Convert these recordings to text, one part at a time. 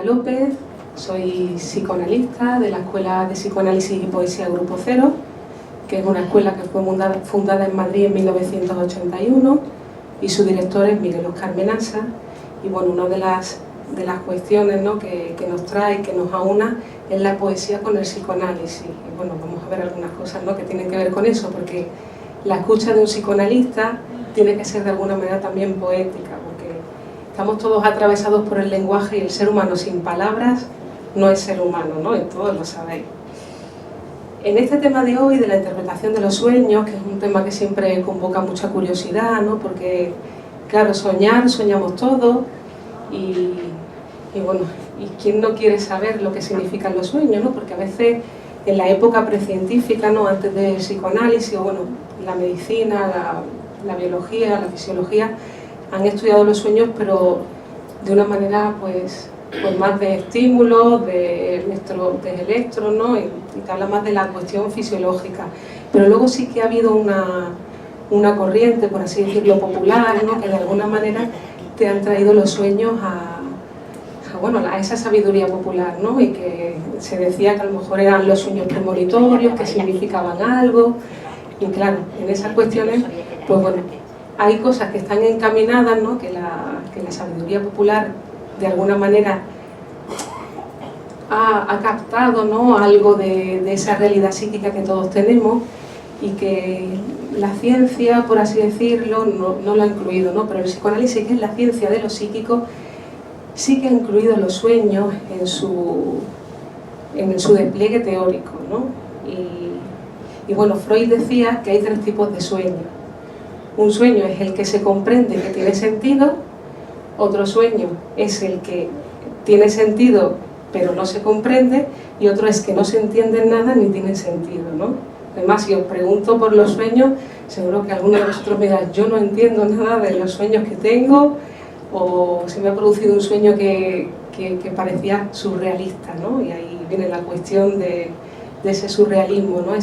López, soy psicoanalista de la Escuela de Psicoanálisis y Poesía Grupo Cero, que es una escuela que fue fundada en Madrid en 1981, y su director es Miguel Óscar Menasa. Y bueno, una de las cuestiones, ¿no?, que nos trae, que nos aúna, es la poesía con el psicoanálisis. Y bueno, vamos a ver algunas cosas, ¿no?, que tienen que ver con eso, porque la escucha de un psicoanalista tiene que ser de alguna manera también poética, porque estamos todos atravesados por el lenguaje y el ser humano sin palabras no es ser humano, ¿no? Y todos lo sabéis. En este tema de hoy, de la interpretación de los sueños, que es un tema que siempre convoca mucha curiosidad, ¿no?, porque, claro, soñamos todos, y bueno, ¿y quién no quiere saber lo que significan los sueños, ¿no? Porque a veces, en la época precientífica, ¿no?, antes del psicoanálisis, o bueno, la medicina, la biología, la fisiología, han estudiado los sueños, pero de una manera, pues más de estímulos, de electros, ¿no?, y te habla más de la cuestión fisiológica. Pero luego sí que ha habido una corriente, por así decirlo, popular, ¿no?, que de alguna manera te han traído los sueños a esa sabiduría popular, ¿no?, y que se decía que a lo mejor eran los sueños premonitorios, que significaban algo. Y claro, en esas cuestiones, pues bueno, hay cosas que están encaminadas, ¿no?, que la sabiduría popular de alguna manera ha captado, ¿no?, algo de esa realidad psíquica que todos tenemos, y que la ciencia, por así decirlo, no lo ha incluido, ¿no? Pero el psicoanálisis, que es la ciencia de lo psíquico, sí que ha incluido los sueños en su despliegue teórico, ¿no? Y bueno, Freud decía que hay tres tipos de sueños. Un sueño es el que se comprende, que tiene sentido. Otro sueño es el que tiene sentido pero no se comprende, y otro es que no se entiende nada ni tiene sentido, ¿no? Además, si os pregunto por los sueños, seguro que alguno de vosotros me dirá: yo no entiendo nada de los sueños que tengo, o se me ha producido un sueño que parecía surrealista, ¿no? Y ahí viene la cuestión de ese surrealismo, ¿no?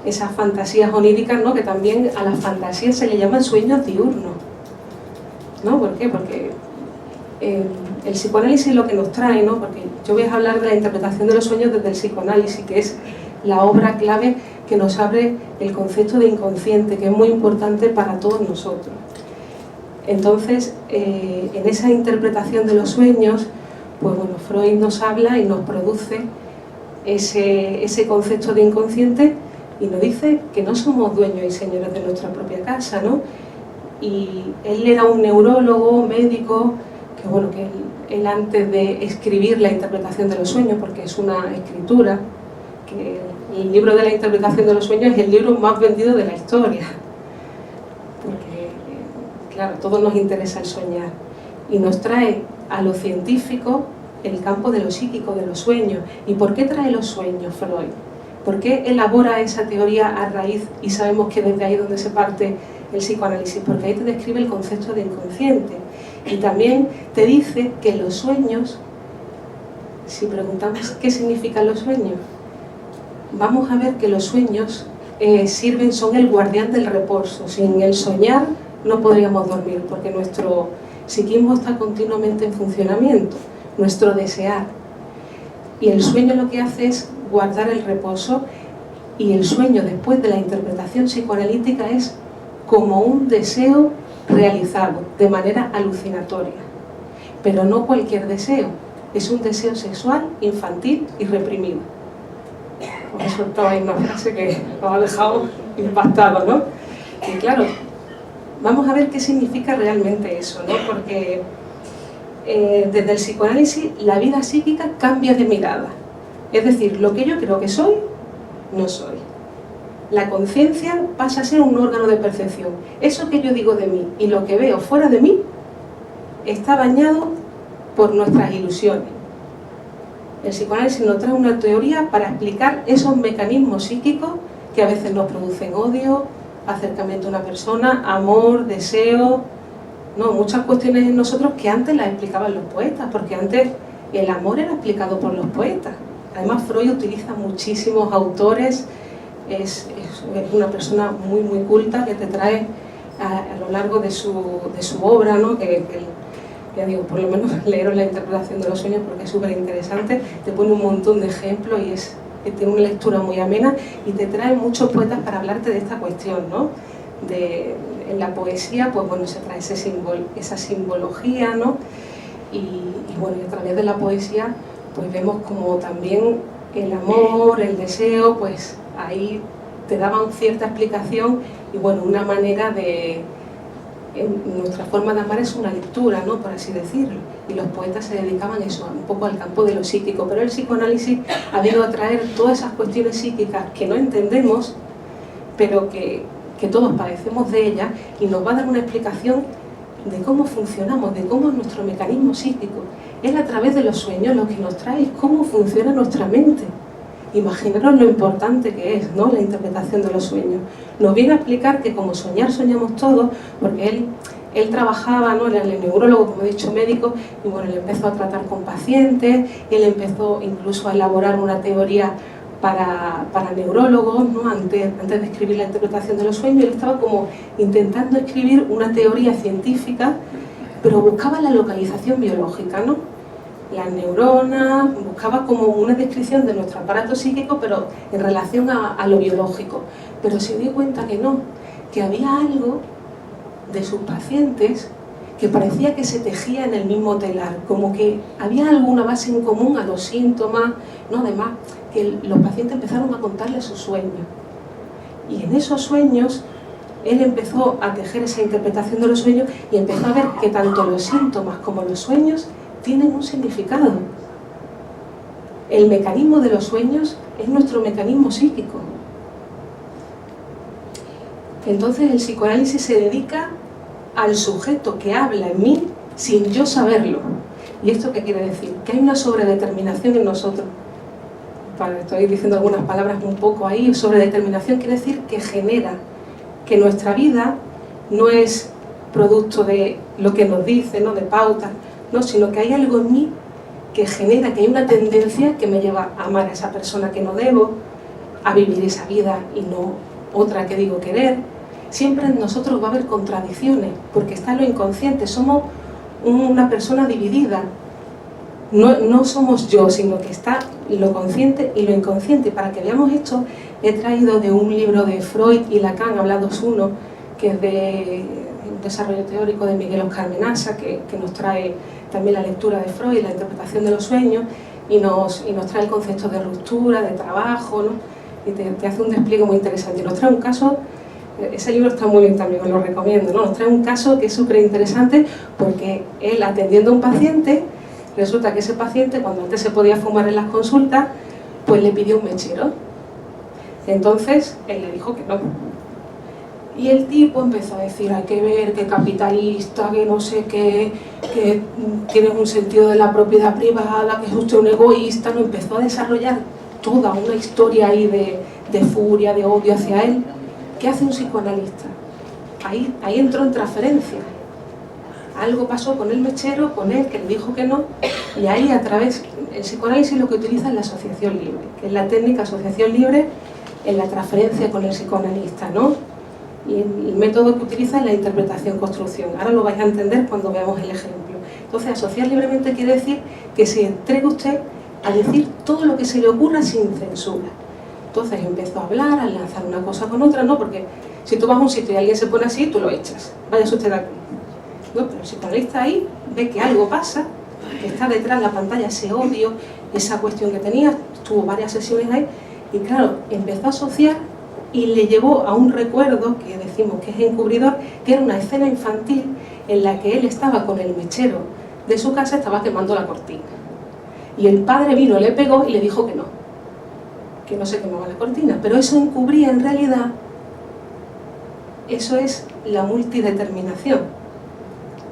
Esas fantasías oníricas, ¿no?, que también a las fantasías se le llaman sueños diurnos, ¿no? ¿Por qué? Porque el psicoanálisis es lo que nos trae, ¿no? Porque yo voy a hablar de la interpretación de los sueños desde el psicoanálisis, que es la obra clave que nos abre el concepto de inconsciente, que es muy importante para todos nosotros. Entonces, en esa interpretación de los sueños, pues bueno, Freud nos habla y nos produce ese concepto de inconsciente, y nos dice que no somos dueños y señores de nuestra propia casa, ¿no? Y él era un neurólogo, médico, que bueno, que él antes de escribir la interpretación de los sueños, porque es una escritura, que el libro de la interpretación de los sueños es el libro más vendido de la historia, porque claro, a todos nos interesa el soñar, y nos trae a lo científico el campo de lo psíquico, de los sueños. ¿Y por qué trae los sueños Freud? ¿Por qué elabora esa teoría a raíz, y sabemos que desde ahí es donde se parte el psicoanálisis? Porque ahí te describe el concepto de inconsciente, y también te dice que los sueños, si preguntamos qué significan los sueños, vamos a ver que los sueños son el guardián del reposo. Sin el soñar no podríamos dormir, porque nuestro psiquismo está continuamente en funcionamiento, nuestro desear. Y el sueño lo que hace es guardar el reposo, y el sueño, después de la interpretación psicoanalítica, es como un deseo realizado de manera alucinatoria. Pero no cualquier deseo, es un deseo sexual, infantil y reprimido. Por eso estaba ahí una frase que nos ha dejado impactado, ¿no? Y claro, vamos a ver qué significa realmente eso, ¿no? Porque desde el psicoanálisis la vida psíquica cambia de mirada. Es decir, lo que yo creo que soy, no soy. La conciencia pasa a ser un órgano de percepción. Eso que yo digo de mí y lo que veo fuera de mí está bañado por nuestras ilusiones. El psicoanálisis nos trae una teoría para explicar esos mecanismos psíquicos que a veces nos producen odio, acercamiento a una persona, amor, deseo, no, muchas cuestiones en nosotros que antes las explicaban los poetas, porque antes el amor era explicado por los poetas. Además, Freud utiliza muchísimos autores, es una persona muy culta, que te trae a lo largo de su obra, ¿no? que ya digo, por lo menos leeros la interpretación de los sueños porque es súper interesante, te pone un montón de ejemplos y tiene una lectura muy amena y te trae muchos poetas para hablarte de esta cuestión, ¿no? En la poesía, pues bueno, se trae esa simbología, ¿no? Y bueno, y a través de la poesía, pues vemos como también el amor, el deseo, pues ahí te daban cierta explicación y bueno, una manera de... nuestra forma de amar es una lectura, ¿no? Por así decirlo, y los poetas se dedicaban eso, un poco al campo de lo psíquico, pero el psicoanálisis ha venido a traer todas esas cuestiones psíquicas que no entendemos, pero que todos padecemos de ellas, y nos va a dar una explicación de cómo funcionamos, de cómo es nuestro mecanismo psíquico. Es a través de los sueños lo que nos trae cómo funciona nuestra mente. Imaginaros lo importante que es, ¿no?, la interpretación de los sueños. Nos viene a explicar que como soñar soñamos todos, porque él trabajaba, ¿no?, era el neurólogo, como he dicho, médico, y bueno, él empezó a tratar con pacientes, él empezó incluso a elaborar una teoría para neurólogos, ¿no?, antes de escribir la interpretación de los sueños. Él estaba como intentando escribir una teoría científica, pero buscaba la localización biológica, ¿no?, las neuronas, buscaba como una descripción de nuestro aparato psíquico, pero en relación a lo biológico. Pero se dio cuenta que no, que había algo de sus pacientes que parecía que se tejía en el mismo telar, como que había alguna base en común a los síntomas, ¿no? Además, que los pacientes empezaron a contarle sus sueños. Y en esos sueños, él empezó a tejer esa interpretación de los sueños y empezó a ver que tanto los síntomas como los sueños tienen un significado. El mecanismo de los sueños es nuestro mecanismo psíquico. Entonces el psicoanálisis se dedica al sujeto que habla en mí sin yo saberlo. ¿Y esto qué quiere decir? Que hay una sobredeterminación en nosotros. Estoy diciendo algunas palabras un poco ahí. Sobredeterminación quiere decir que genera que nuestra vida no es producto de lo que nos dice, ¿no?, de pautas, no, sino que hay algo en mí que genera, que hay una tendencia que me lleva a amar a esa persona que no debo, a vivir esa vida y no otra que digo querer. Siempre en nosotros va a haber contradicciones, porque está lo inconsciente, somos una persona dividida. No somos yo, sino que está lo consciente y lo inconsciente. Y para que veamos esto, he traído de un libro de Freud y Lacan, Hablados uno, que es de un desarrollo teórico de Miguel Oscar Amenaza, que nos trae también la lectura de Freud, la interpretación de los sueños, y nos trae el concepto de ruptura, de trabajo, ¿no? Y te hace un despliegue muy interesante. Y nos trae un caso, ese libro está muy bien también, os lo recomiendo, ¿no? Nos trae un caso que es súper interesante porque él, atendiendo a un paciente, resulta que ese paciente, cuando antes se podía fumar en las consultas, pues le pidió un mechero. Entonces, él le dijo que no. Y el tipo empezó a decir, hay que ver, que capitalista, que no sé qué, que tiene un sentido de la propiedad privada, que es usted un egoísta. No, empezó a desarrollar toda una historia ahí de furia, de odio hacia él. ¿Qué hace un psicoanalista? Ahí entró en transferencia. Algo pasó con el mechero, con él, que le dijo que no, y ahí a través, el psicoanálisis lo que utiliza es la asociación libre, que es la técnica asociación libre en la transferencia con el psicoanalista, ¿no? Y el método que utiliza es la interpretación-construcción. Ahora lo vais a entender cuando veamos el ejemplo. Entonces, asociar libremente quiere decir que se entregue usted a decir todo lo que se le ocurra sin censura. Entonces empezó a hablar, a lanzar una cosa con otra, ¿no? Porque si tú vas a un sitio y alguien se pone así, tú lo echas. Váyase usted de aquí. ¿No? Pero el psicoanalista ahí ve que algo pasa, que está detrás de la pantalla ese odio, esa cuestión que tenía, tuvo varias sesiones ahí, y claro, empezó a asociar y le llevó a un recuerdo que decimos que es encubridor, que era una escena infantil en la que él estaba con el mechero de su casa, estaba quemando la cortina. Y el padre vino, le pegó y le dijo que no se quemaba la cortina. Pero eso encubría en realidad, eso es la multideterminación.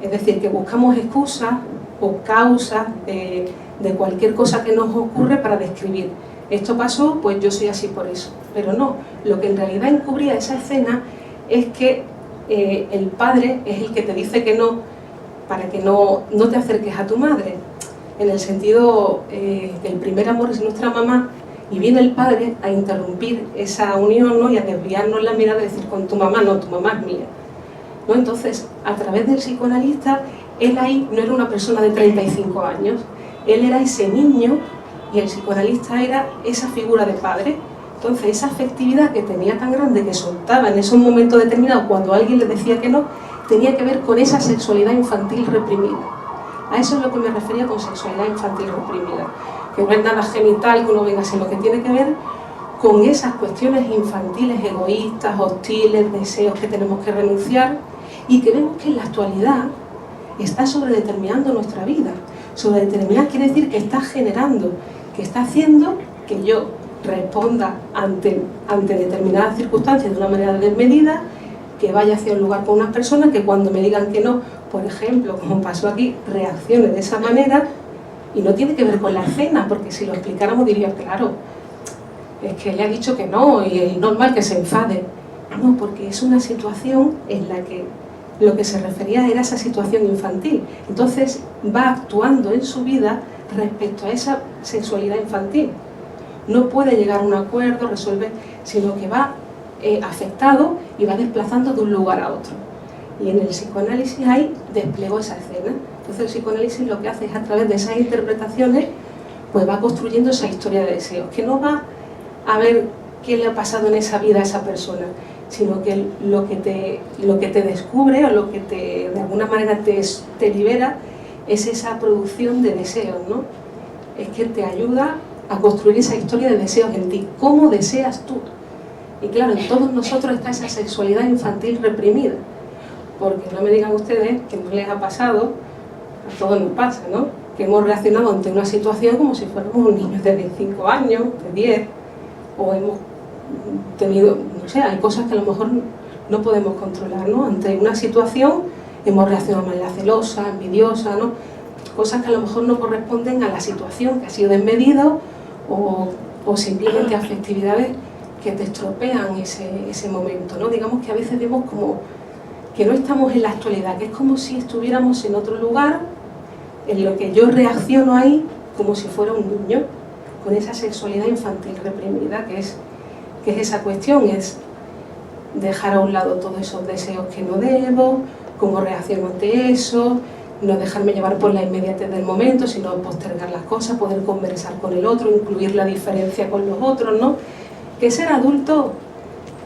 Es decir, que buscamos excusas o causas de cualquier cosa que nos ocurre para describir. Esto pasó, pues yo soy así por eso. Pero no, lo que en realidad encubría esa escena es que el padre es el que te dice que no, para que no te acerques a tu madre. En el sentido que el primer amor es nuestra mamá, y viene el padre a interrumpir esa unión, ¿no? Y a desviarnos la mirada y decir, con tu mamá no, tu mamá es mía, ¿no? Entonces, a través del psicoanalista, Él ahí no era una persona de 35 años, él era ese niño y el psicoanalista era esa figura de padre. Entonces esa afectividad que tenía tan grande, que soltaba en esos momentos determinados cuando alguien le decía que no, tenía que ver con esa sexualidad infantil reprimida. A eso es lo que me refería con sexualidad infantil reprimida, que no es nada genital que uno venga, sino que tiene que ver con esas cuestiones infantiles, egoístas, hostiles, deseos que tenemos que renunciar y que vemos que en la actualidad está sobredeterminando nuestra vida. Sobredeterminar quiere decir que está generando, que está haciendo que yo responda ante determinadas circunstancias de una manera desmedida, que vaya hacia un lugar con unas personas que cuando me digan que no, por ejemplo, como pasó aquí, reaccione de esa manera. Y no tiene que ver con la escena, porque si lo explicáramos diría, claro, es que le ha dicho que no y es normal que se enfade. No, porque es una situación en la que lo que se refería era esa situación infantil. Entonces va actuando en su vida respecto a esa sexualidad infantil. No puede llegar a un acuerdo, resolver, sino que va afectado y va desplazando de un lugar a otro. Y en el psicoanálisis ahí desplegó esa escena. Entonces el psicoanálisis lo que hace es, a través de esas interpretaciones, pues va construyendo esa historia de deseos, que no va a ver qué le ha pasado en esa vida a esa persona, sino que lo que te descubre o lo que de alguna manera te libera es esa producción de deseos, ¿no? Es que te ayuda a construir esa historia de deseos en ti. ¿Cómo deseas tú? Y claro, en todos nosotros está esa sexualidad infantil reprimida, porque no me digan ustedes que no les ha pasado, a todos nos pasa, ¿no? Que hemos reaccionado ante una situación como si fuéramos niños de 5 años, de 10, o hemos tenido, no sé, hay cosas que a lo mejor no podemos controlar, ¿no? Ante una situación hemos reaccionado de manera celosa, envidiosa, ¿no? Cosas que a lo mejor no corresponden a la situación, que ha sido desmedido, o simplemente afectividades que te estropean ese momento, ¿no? Digamos que a veces vemos como que no estamos en la actualidad, que es como si estuviéramos en otro lugar, en lo que yo reacciono ahí como si fuera un niño, con esa sexualidad infantil reprimida, que es esa cuestión, es dejar a un lado todos esos deseos que no debo, cómo reacciono ante eso, no dejarme llevar por la inmediatez del momento, sino postergar las cosas, poder conversar con el otro, incluir la diferencia con los otros, ¿no? Que ser adulto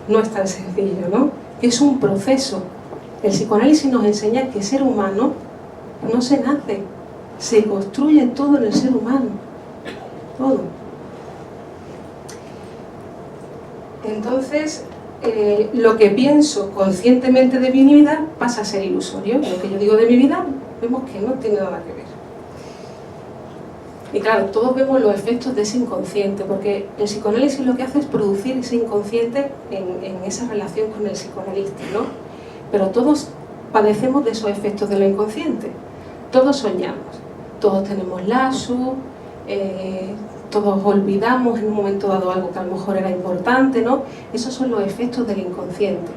no es tan sencillo, ¿no? Que es un proceso. El psicoanálisis nos enseña que ser humano no se nace, se construye todo en el ser humano, todo. Entonces, lo que pienso conscientemente de mi vida pasa a ser ilusorio. Lo que yo digo de mi vida, vemos que no tiene nada que ver. Y claro, todos vemos los efectos de ese inconsciente, porque el psicoanálisis lo que hace es producir ese inconsciente en esa relación con el psicoanalista, ¿no? Pero todos padecemos de esos efectos de lo inconsciente. Todos soñamos, todos tenemos lazo, todos olvidamos en un momento dado algo que a lo mejor era importante, ¿no? Esos son los efectos del inconsciente.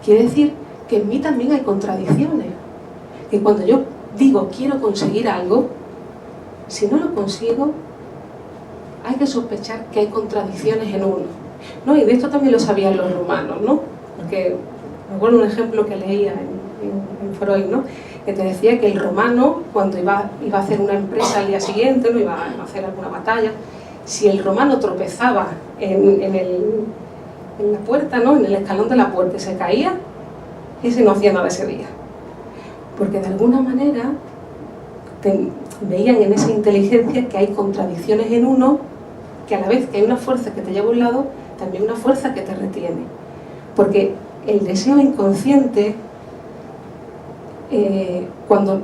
Quiere decir que en mí también hay contradicciones, que cuando yo digo quiero conseguir algo, si no lo consigo, hay que sospechar que hay contradicciones en uno, ¿no? Y de esto también lo sabían los romanos, ¿no? Porque me acuerdo un ejemplo que leía en Freud, ¿no? Que te decía que el romano, cuando iba a hacer una empresa al día siguiente, no iba a hacer alguna batalla, si el romano tropezaba en la puerta, ¿no? En el escalón de la puerta y se caía, ese no hacía nada ese día. Porque de alguna manera veían en esa inteligencia que hay contradicciones en uno, que a la vez que hay una fuerza que te lleva a un lado, también una fuerza que te retiene. Porque el deseo inconsciente, cuando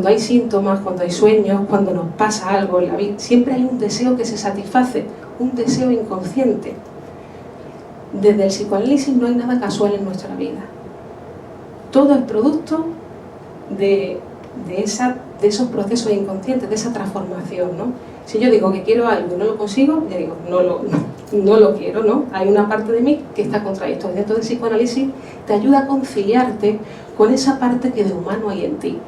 hay síntomas, cuando hay sueños, cuando nos pasa algo en la vida, siempre hay un deseo que se satisface, un deseo inconsciente. Desde el psicoanálisis no hay nada casual en nuestra vida. Todo es producto de esos procesos inconscientes, de esa transformación, ¿no? Si yo digo que quiero algo y no lo consigo, ya digo, no lo quiero, ¿no? Hay una parte de mí que está contradictoria. Entonces el psicoanálisis te ayuda a conciliarte con esa parte que de humano hay en ti.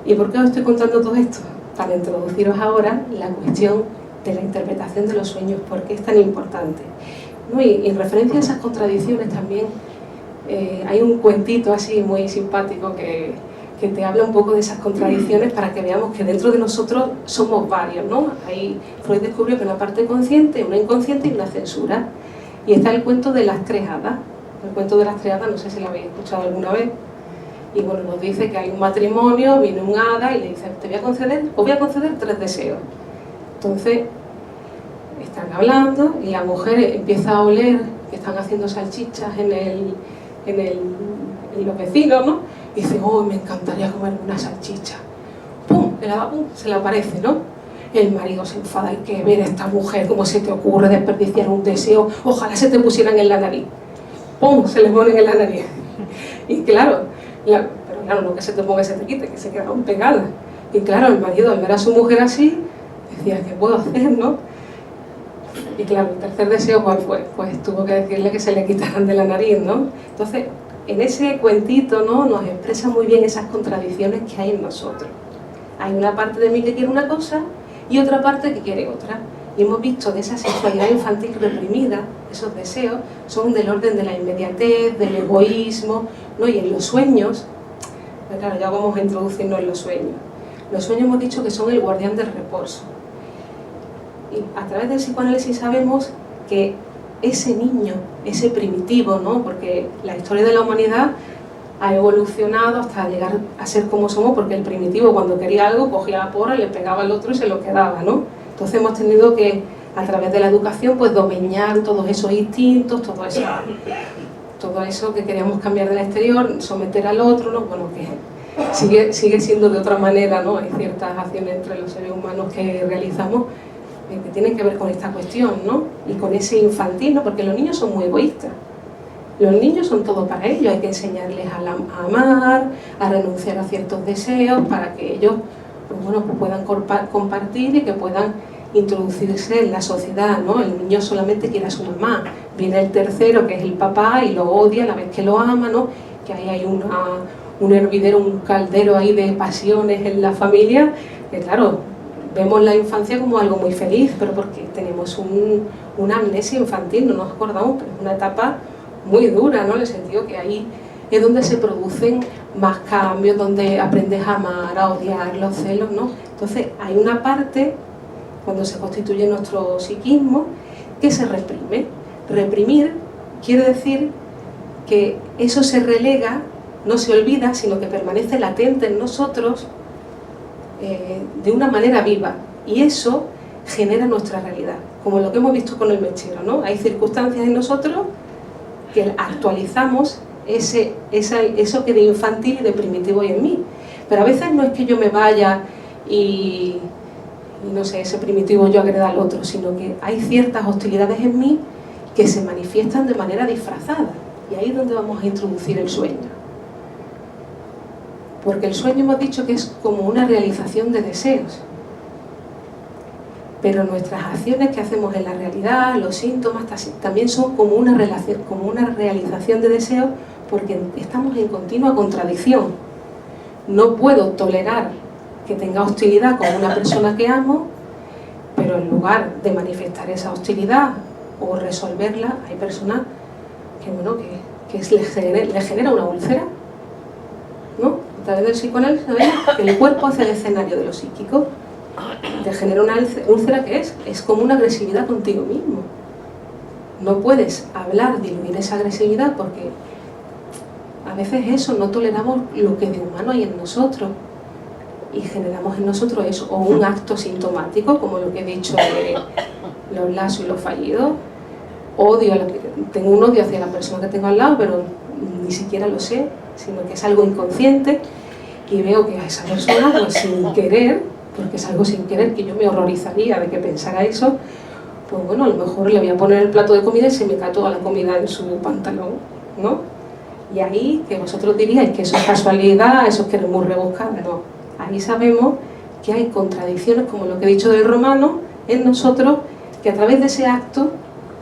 ¿Y por qué os estoy contando todo esto? Para introduciros ahora la cuestión de la interpretación de los sueños, ¿por qué es tan importante? ¿No? Y en referencia a esas contradicciones también hay un cuentito así muy simpático que que te habla un poco de esas contradicciones para que veamos que dentro de nosotros somos varios, ¿no? Ahí Freud descubrió que una parte consciente, una inconsciente y una censura. Y está el cuento de las tres hadas. El cuento de las tres hadas, no sé si lo habéis escuchado alguna vez. Y bueno, nos dice que hay un matrimonio, viene un hada y le dice, os voy a conceder 3 deseos. Entonces, están hablando y la mujer empieza a oler que están haciendo salchichas en los vecinos, ¿no? Y dice, oh, me encantaría comerme una salchicha. ¡Pum! El hada, ¡pum!, se le aparece, ¿no? El marido se enfada, hay que ver a esta mujer, cómo se te ocurre desperdiciar un deseo, ojalá se te pusieran en la nariz. ¡Pum!, se le ponen en la nariz. Y claro, pero claro, no que se te ponga y se te quite, que se quedaron pegadas. Y claro, el marido al ver a su mujer así, decía, ¿qué puedo hacer, no? Y claro, el tercer deseo, ¿cuál fue? Pues tuvo que decirle que se le quitaran de la nariz, ¿no? Entonces, en ese cuentito, ¿no?, nos expresa muy bien esas contradicciones que hay en nosotros. Hay una parte de mí que quiere una cosa y otra parte que quiere otra. Y hemos visto que esa sexualidad infantil reprimida, esos deseos, son del orden de la inmediatez, del egoísmo, ¿no? Y en los sueños, pues claro, ya vamos a introducirnos en los sueños. Los sueños hemos dicho que son el guardián del reposo. Y a través del psicoanálisis sabemos que ese niño, ese primitivo, ¿no?, porque la historia de la humanidad ha evolucionado hasta llegar a ser como somos, porque el primitivo cuando quería algo cogía la porra, le pegaba al otro y se lo quedaba, ¿no? Entonces hemos tenido que, a través de la educación, pues domeñar todos esos instintos, todo eso que queríamos cambiar del exterior, someter al otro, ¿no? Bueno, que sigue siendo de otra manera, ¿no? Hay ciertas acciones entre los seres humanos que realizamos que tienen que ver con esta cuestión, ¿no? Y con ese infantil, ¿no? Porque los niños son muy egoístas. Los niños son todo para ellos, hay que enseñarles a amar, a renunciar a ciertos deseos para que ellos, pues bueno, pues puedan compartir y que puedan introducirse en la sociedad, ¿no? El niño solamente quiere a su mamá, viene el tercero que es el papá y lo odia a la vez que lo ama, ¿no? Que ahí hay un hervidero, un caldero ahí de pasiones en la familia, que claro, vemos la infancia como algo muy feliz, pero porque tenemos una amnesia infantil, no nos acordamos, pero es una etapa muy dura, ¿no? En el sentido que ahí es donde se producen más cambios, donde aprendes a amar, a odiar, los celos, ¿no? Entonces hay una parte, cuando se constituye nuestro psiquismo, que se reprime. Reprimir quiere decir que eso se relega, no se olvida, sino que permanece latente en nosotros de una manera viva. Y eso genera nuestra realidad, como lo que hemos visto con el mechero, ¿no? Hay circunstancias en nosotros que actualizamos eso que de infantil y de primitivo hay en mí. Pero a veces no es que yo me vaya y no sé, ese primitivo yo agreda al otro, sino que hay ciertas hostilidades en mí que se manifiestan de manera disfrazada. Y ahí es donde vamos a introducir el sueño. Porque el sueño hemos dicho que es como una realización de deseos. Pero nuestras acciones que hacemos en la realidad, los síntomas, también son como una realización de deseos, porque estamos en continua contradicción. No puedo tolerar que tenga hostilidad con una persona que amo, pero en lugar de manifestar esa hostilidad o resolverla, hay personas que, bueno, que le genera una úlcera, ¿no? A través del psicoanálisis sabemos que el cuerpo hace el escenario de lo psíquico. Te genera una úlcera que es como una agresividad contigo mismo. No puedes hablar, diluir esa agresividad, porque a veces eso, no toleramos lo que de humano hay en nosotros y generamos en nosotros eso, o un acto sintomático, como lo que he dicho de los lazos y los fallidos. Tengo un odio hacia la persona que tengo al lado, pero ni siquiera lo sé, sino que es algo inconsciente, y veo que a esa persona, pues sin querer, porque es algo sin querer, que yo me horrorizaría de que pensara eso, pues bueno, a lo mejor le voy a poner el plato de comida y se me cae toda la comida en su pantalón, ¿no? Y ahí, que vosotros diríais que eso es casualidad, eso es que eres muy rebuscada, no. Ahí sabemos que hay contradicciones, como lo que he dicho del romano, en nosotros, que a través de ese acto,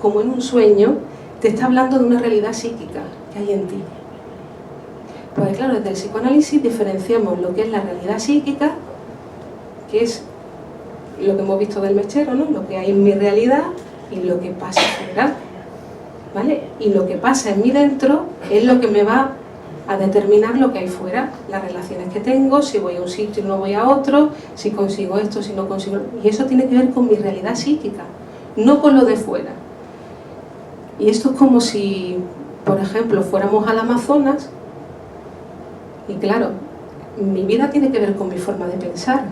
como en un sueño, te está hablando de una realidad psíquica que hay en ti. Pues claro, desde el psicoanálisis diferenciamos lo que es la realidad psíquica, que es lo que hemos visto del mechero, ¿no? Lo que hay en mi realidad y lo que pasa fuera, ¿vale? Y lo que pasa en mí dentro es lo que me va a determinar lo que hay fuera, las relaciones que tengo, si voy a un sitio y no voy a otro, si consigo esto, si no consigo... Y eso tiene que ver con mi realidad psíquica, no con lo de fuera. Y esto es como si, por ejemplo, fuéramos al Amazonas, y claro, mi vida tiene que ver con mi forma de pensar.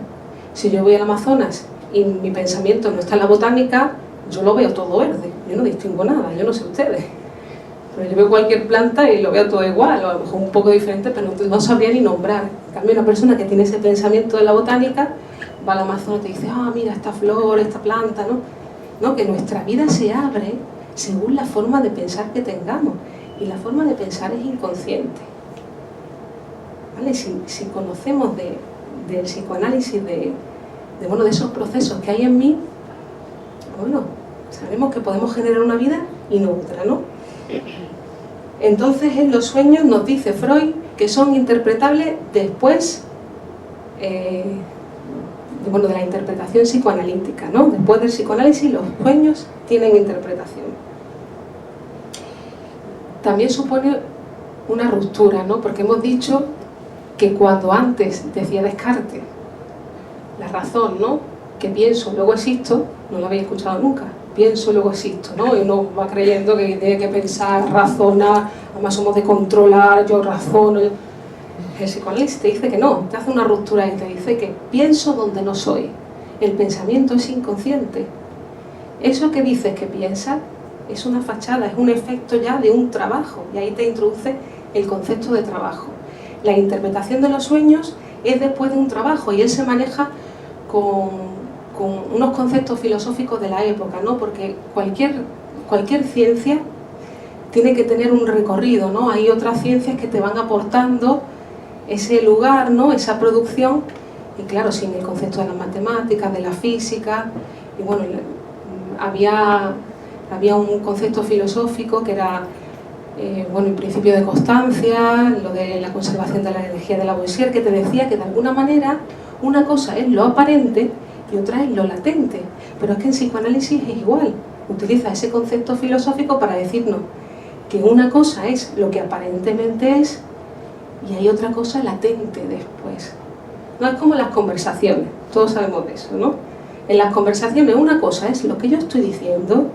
Si yo voy al Amazonas y mi pensamiento no está en la botánica, yo lo veo todo verde, yo no distingo nada, yo no sé ustedes. Pero yo veo cualquier planta y lo veo todo igual, o a lo mejor un poco diferente, pero no sabría ni nombrar. En cambio, una persona que tiene ese pensamiento de la botánica, va al Amazonas y te dice, ah, mira, esta flor, esta planta, ¿no? No, que nuestra vida se abre según la forma de pensar que tengamos. Y la forma de pensar es inconsciente. ¿Vale? Si conocemos del psicoanálisis, de esos procesos que hay en mí, bueno, sabemos que podemos generar una vida y no otra, ¿no? Entonces en los sueños nos dice Freud que son interpretables después de la interpretación psicoanalítica, ¿no? Después del psicoanálisis los sueños tienen interpretación. También supone una ruptura, ¿no? Porque hemos dicho que cuando antes decía Descartes la razón, ¿no? Que pienso, luego existo, no lo había escuchado nunca. Pienso, luego existo, ¿no? Y uno va creyendo que tiene que pensar, razonar, además somos de controlar, yo razono. El psicoanálisis te dice que no, te hace una ruptura y te dice que pienso donde no soy. El pensamiento es inconsciente. Eso que dices que piensas es una fachada, es un efecto ya de un trabajo, y ahí te introduce el concepto de trabajo. La interpretación de los sueños es después de un trabajo, y él se maneja con unos conceptos filosóficos de la época, ¿no? Porque cualquier ciencia tiene que tener un recorrido, ¿no? Hay otras ciencias que te van aportando ese lugar, ¿no? Esa producción, y claro, sin el concepto de las matemáticas, de la física, y bueno, había un concepto filosófico que era el principio de constancia, lo de la conservación de la energía de Lavoisier, que te decía que de alguna manera una cosa es lo aparente y otra es lo latente, pero es que en psicoanálisis es igual, utiliza ese concepto filosófico para decirnos que una cosa es lo que aparentemente es y hay otra cosa latente después. No es como las conversaciones, todos sabemos de eso, ¿no? En las conversaciones una cosa es lo que yo estoy diciendo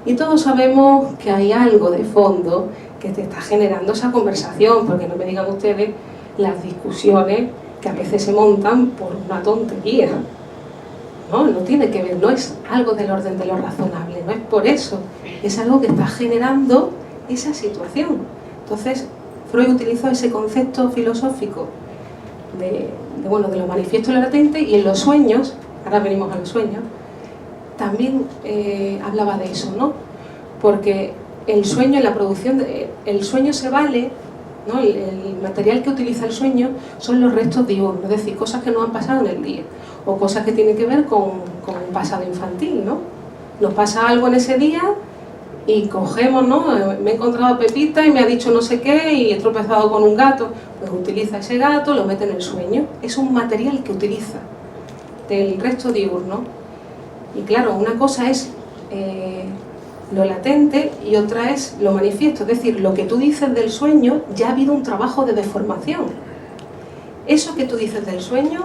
y todos sabemos que hay algo de fondo que te está generando esa conversación, porque no me digan ustedes las discusiones que a veces se montan por una tontería. No tiene que ver, no es algo del orden de lo razonable, no es por eso, es algo que está generando esa situación. Entonces, Freud utilizó ese concepto filosófico de lo manifiesto y lo latente, y en los sueños, ahora venimos a los sueños, también hablaba de eso, ¿no? Porque el sueño, en la producción, el sueño se vale, ¿no? El material que utiliza el sueño son los restos diurnos, es decir, cosas que no han pasado en el día, o cosas que tienen que ver con un pasado infantil, ¿no? Nos pasa algo en ese día y cogemos, ¿no? Me he encontrado a Pepita y me ha dicho no sé qué y he tropezado con un gato, pues utiliza ese gato, lo mete en el sueño, es un material que utiliza del resto diurno. Y claro, una cosa es lo latente y otra es lo manifiesto, es decir, lo que tú dices del sueño ya ha habido un trabajo de deformación. Eso que tú dices del sueño,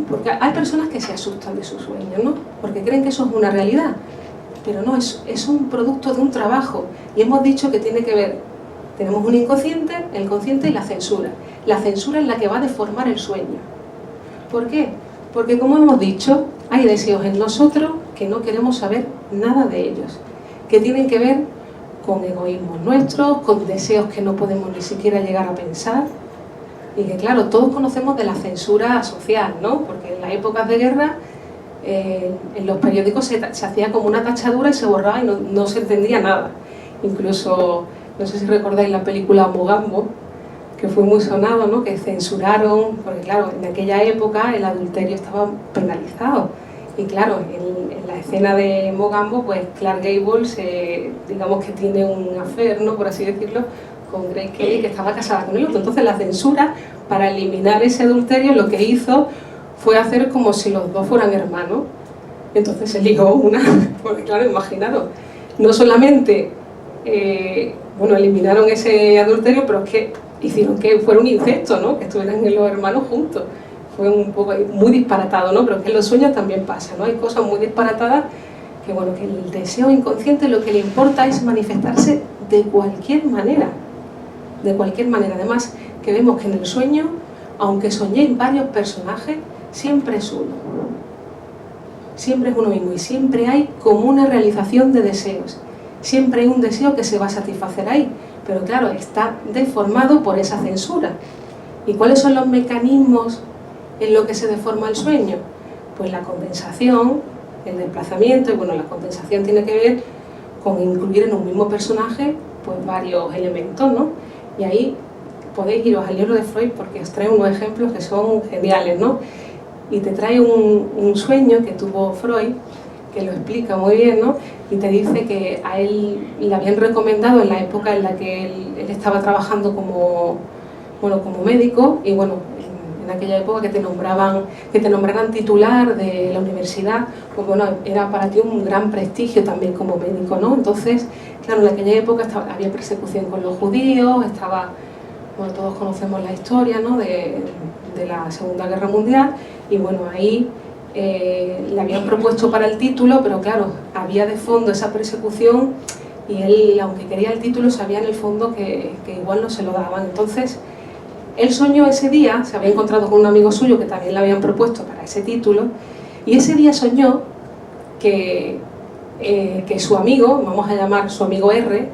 porque hay personas que se asustan de sus sueños, ¿no? Porque creen que eso es una realidad, pero no, es un producto de un trabajo, y hemos dicho que tiene que ver, tenemos un inconsciente, el consciente y la censura. La censura es la que va a deformar el sueño. ¿Por qué? Porque como hemos dicho, hay deseos en nosotros que no queremos saber nada de ellos, que tienen que ver con egoísmos nuestros, con deseos que no podemos ni siquiera llegar a pensar, y que claro, todos conocemos de la censura social, ¿no? Porque en las épocas de guerra en los periódicos se hacía como una tachadura y se borraba y no se entendía nada. Incluso, no sé si recordáis la película Mogambo, que fue muy sonado, ¿no? Que censuraron, porque claro, en aquella época el adulterio estaba penalizado. Y claro, en la escena de Mogambo, pues Clark Gable digamos que tiene un affair, ¿no? Por así decirlo, con Grace Kelly, que estaba casada con él. Entonces la censura, para eliminar ese adulterio, lo que hizo fue hacer como si los dos fueran hermanos. Entonces se ligó una, porque claro, imaginaros, no solamente bueno, eliminaron ese adulterio, pero es que hicieron que fuera un incesto, ¿no? Que estuvieran los hermanos juntos. Fue un poco muy disparatado, ¿no? Pero es que en los sueños también pasa, ¿no? Hay cosas muy disparatadas que, bueno, que el deseo inconsciente lo que le importa es manifestarse de cualquier manera. De cualquier manera. Además, que vemos que en el sueño, aunque soñéis varios personajes, siempre es uno. Siempre es uno mismo y siempre hay como una realización de deseos. Siempre hay un deseo que se va a satisfacer ahí, pero claro, está deformado por esa censura. ¿Y cuáles son los mecanismos en los que se deforma el sueño? Pues la compensación, el desplazamiento, y bueno, la compensación tiene que ver con incluir en un mismo personaje pues varios elementos, ¿no? Y ahí podéis iros al libro de Freud porque os trae unos ejemplos que son geniales, ¿no? Y te trae un sueño que tuvo Freud, que lo explica muy bien, ¿no? Y te dice que a él le habían recomendado en la época en la que él estaba trabajando como médico, y bueno, en aquella época que te nombraran titular de la universidad, pues bueno, era para ti un gran prestigio también como médico, ¿no? Entonces, claro, en aquella época había persecución con los judíos, bueno, todos conocemos la historia, ¿no? de la Segunda Guerra Mundial, y bueno, ahí le habían propuesto para el título, pero claro, había de fondo esa persecución y él, aunque quería el título, sabía en el fondo que igual no se lo daban. Entonces, él soñó ese día, se había encontrado con un amigo suyo que también le habían propuesto para ese título, y ese día soñó que su amigo, vamos a llamar su amigo R,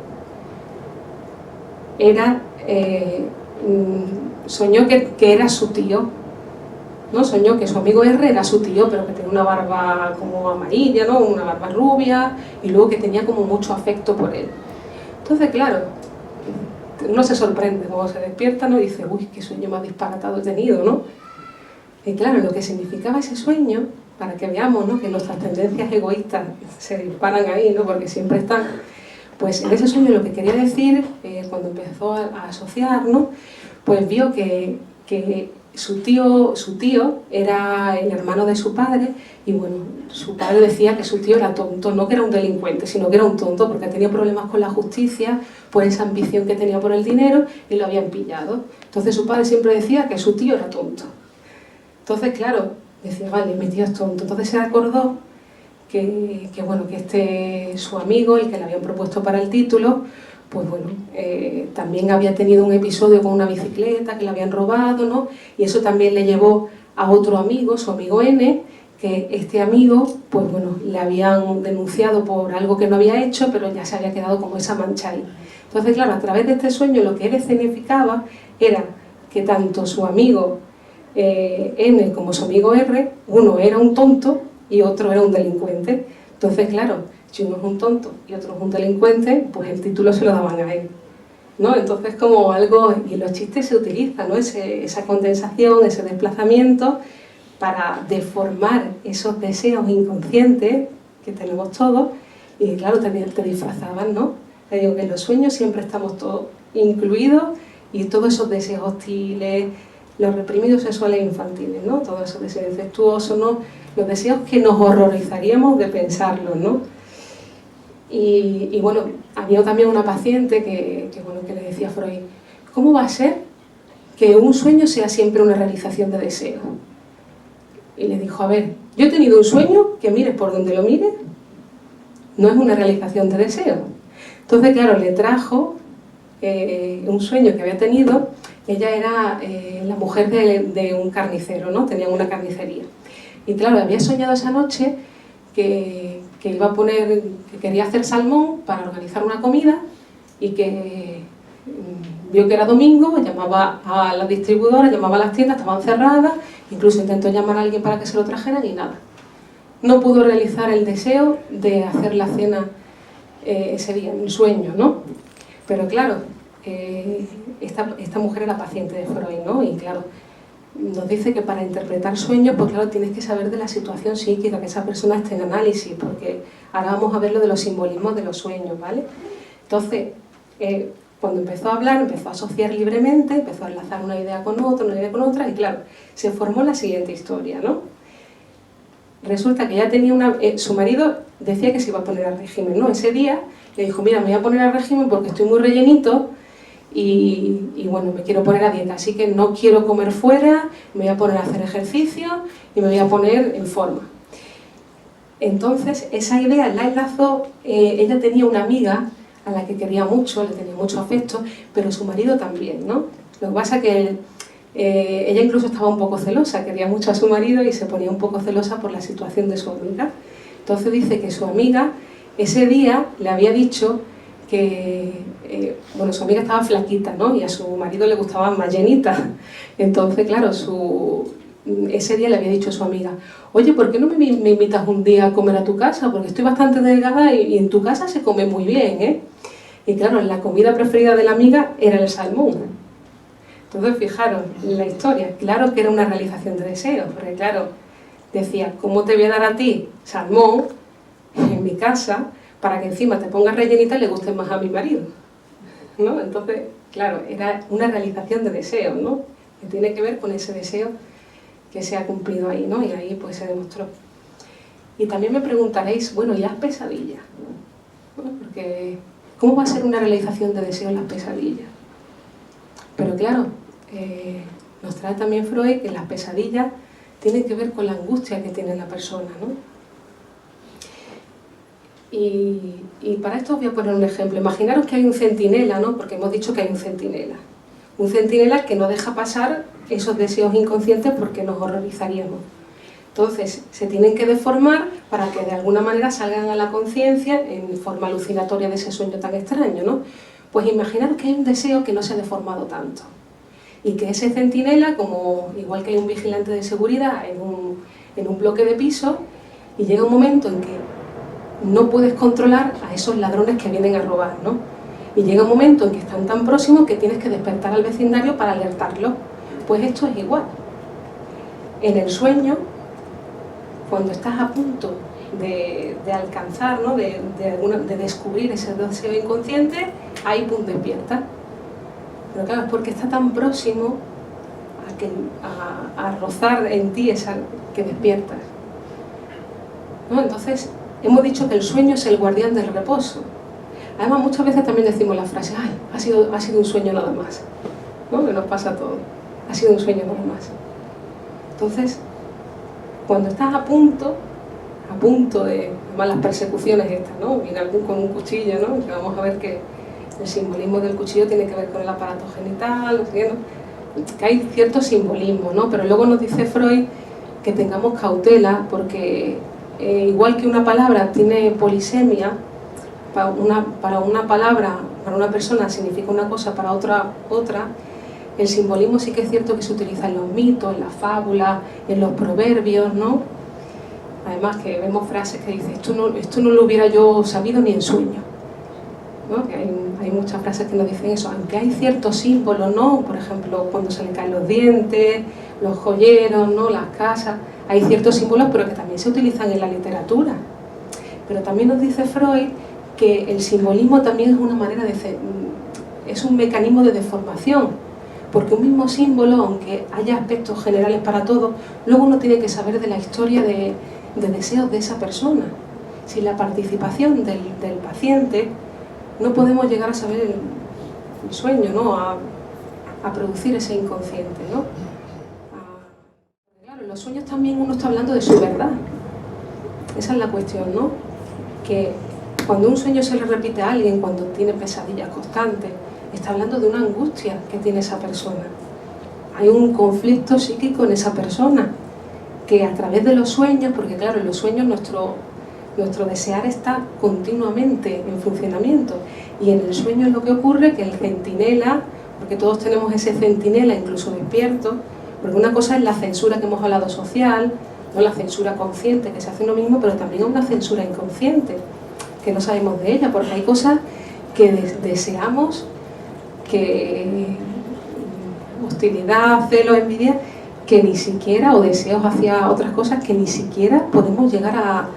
soñó que era su tío, ¿no? Soñó que su amigo R era su tío, pero que tenía una barba como amarilla, ¿no? Una barba rubia, y luego que tenía como mucho afecto por él. Entonces, claro, uno se sorprende cuando se despierta, ¿no? Y dice, uy, qué sueño más disparatado he tenido, ¿no? Y claro, lo que significaba ese sueño, para que veamos, ¿no? Que nuestras tendencias egoístas se disparan ahí, ¿no? Porque siempre están. Pues en ese sueño lo que quería decir, cuando empezó a asociar, ¿no? Pues vio que su tío era el hermano de su padre, y bueno, su padre decía que su tío era tonto, no que era un delincuente, sino que era un tonto porque tenía problemas con la justicia por esa ambición que tenía por el dinero y lo habían pillado. Entonces su padre siempre decía que su tío era tonto. Entonces, claro, decía, vale, mi tío es tonto. Entonces se acordó que su amigo, el que le habían propuesto para el título, pues bueno, también había tenido un episodio con una bicicleta que le habían robado, ¿no? Y eso también le llevó a otro amigo, su amigo N, que este amigo, pues bueno, le habían denunciado por algo que no había hecho, pero ya se había quedado como esa mancha ahí. Entonces, claro, a través de este sueño lo que él significaba era que tanto su amigo N como su amigo R, uno era un tonto y otro era un delincuente. Entonces, claro, si uno es un tonto y otro es un delincuente, pues el título se lo daban a él, ¿no? Entonces, como algo, y los chistes se utilizan, ¿no? Esa condensación, ese desplazamiento, para deformar esos deseos inconscientes que tenemos todos, y claro, te disfrazaban, ¿no? Te digo que en los sueños siempre estamos todos incluidos, y todos esos deseos hostiles, los reprimidos sexuales infantiles, ¿no? Todos esos deseos incestuosos, ¿no? Los deseos que nos horrorizaríamos de pensarlos, ¿no? Y bueno, había también una paciente que le decía a Freud, ¿cómo va a ser que un sueño sea siempre una realización de deseos? Y le dijo, a ver, yo he tenido un sueño que mires por donde lo mires, no es una realización de deseos. Entonces, claro, le trajo un sueño que había tenido. Ella era la mujer de un carnicero, ¿no? Tenían una carnicería. Y claro, había soñado esa noche que quería hacer salmón para organizar una comida, y que vio que era domingo, llamaba a la distribuidora, llamaba a las tiendas, estaban cerradas, incluso intentó llamar a alguien para que se lo trajeran y nada. No pudo realizar el deseo de hacer la cena ese día, en el sueño, ¿no? Pero claro, esta mujer era paciente de Freud, ¿no? Y claro, nos dice que para interpretar sueños, pues claro, tienes que saber de la situación psíquica, que esa persona esté en análisis, porque ahora vamos a ver lo de los simbolismos de los sueños, ¿vale? Entonces, cuando empezó a hablar, empezó a asociar libremente, empezó a enlazar una idea con otra, y claro, se formó la siguiente historia, ¿no? Resulta que ya tenía su marido decía que se iba a poner al régimen, ¿no? Ese día que dijo, mira, me voy a poner al régimen porque estoy muy rellenito y bueno, me quiero poner a dieta, así que no quiero comer fuera, me voy a poner a hacer ejercicio y me voy a poner en forma. Entonces, esa idea la enlazó, ella tenía una amiga a la que quería mucho, le tenía mucho afecto, pero su marido también, ¿no? Lo que pasa es que ella incluso estaba un poco celosa, quería mucho a su marido y se ponía un poco celosa por la situación de su amiga. Entonces dice que su amiga ese día le había dicho que, bueno, su amiga estaba flaquita, ¿no? Y a su marido le gustaban más llenitas. Entonces, claro, ese día le había dicho a su amiga, oye, ¿por qué no me invitas un día a comer a tu casa? Porque estoy bastante delgada y en tu casa se come muy bien, ¿eh? Y claro, la comida preferida de la amiga era el salmón. Entonces, fijaros, la historia, claro que era una realización de deseos, porque claro, decía, ¿cómo te voy a dar a ti salmón en mi casa para que encima te pongas rellenita y le guste más a mi marido? ¿No? Entonces, claro, era una realización de deseos, ¿no? Que tiene que ver con ese deseo que se ha cumplido ahí, ¿no? Y ahí pues se demostró. Y también me preguntaréis, bueno, ¿y las pesadillas? ¿No? Porque, ¿cómo va a ser una realización de deseos las pesadillas? Pero claro, nos trae también Freud que las pesadillas tienen que ver con la angustia que tiene la persona, ¿no? Y para esto os voy a poner un ejemplo. Imaginaros que hay un centinela, ¿no? Porque hemos dicho que hay un centinela. Un centinela que no deja pasar esos deseos inconscientes porque nos horrorizaríamos. Entonces, se tienen que deformar para que de alguna manera salgan a la conciencia en forma alucinatoria de ese sueño tan extraño, ¿no? Pues imaginaros que hay un deseo que no se ha deformado tanto y que ese centinela, como igual que hay un vigilante de seguridad en un bloque de piso, y llega un momento en que no puedes controlar a esos ladrones que vienen a robar, ¿no? Y llega un momento en que están tan próximos que tienes que despertar al vecindario para alertarlo. Pues esto es igual. En el sueño, cuando estás a punto de alcanzar, ¿no? de descubrir ese deseo inconsciente, ahí pum, despierta. Pero claro, es porque está tan próximo a rozar en ti que despiertas, ¿no? Entonces, hemos dicho que el sueño es el guardián del reposo. Además, muchas veces también decimos la frase, ay, ha sido un sueño nada más, ¿no? Que nos pasa a todos, ha sido un sueño nada más. Entonces, cuando estás a punto de, además las persecuciones estas, ¿no? Viene alguien con un cuchillo, ¿no? Que vamos a ver que el simbolismo del cuchillo tiene que ver con el aparato genital, ¿no? Que hay cierto simbolismo, ¿no? Pero luego nos dice Freud que tengamos cautela porque igual que una palabra tiene polisemia, para una palabra, para una persona significa una cosa, para otra, el simbolismo sí que es cierto que se utiliza en los mitos, en las fábulas, en los proverbios, ¿no? Además que vemos frases que dicen, esto no lo hubiera yo sabido ni en sueño, ¿no? Que hay muchas frases que nos dicen eso, aunque hay ciertos símbolos, ¿no? Por ejemplo, cuando se le caen los dientes, los joyeros, ¿no? Las casas, hay ciertos símbolos pero que también se utilizan en la literatura. Pero también nos dice Freud que el simbolismo también es una manera es un mecanismo de deformación, porque un mismo símbolo, aunque haya aspectos generales para todo, luego uno tiene que saber de la historia de deseos de esa persona. Sin la participación del paciente, no podemos llegar a saber el sueño, ¿no? A producir ese inconsciente, ¿no? Claro, en los sueños también uno está hablando de su verdad. Esa es la cuestión, ¿no? Que cuando un sueño se le repite a alguien, cuando tiene pesadillas constantes, está hablando de una angustia que tiene esa persona. Hay un conflicto psíquico en esa persona, que a través de los sueños, porque claro, en los sueños nuestro desear está continuamente en funcionamiento, y en el sueño es lo que ocurre, que el centinela, porque todos tenemos ese centinela incluso despierto, porque una cosa es la censura que hemos hablado social, no la censura consciente que se hace uno mismo, pero también una censura inconsciente, que no sabemos de ella, porque hay cosas que deseamos, que hostilidad, celo, envidia, que ni siquiera, o deseos hacia otras cosas que ni siquiera podemos llegar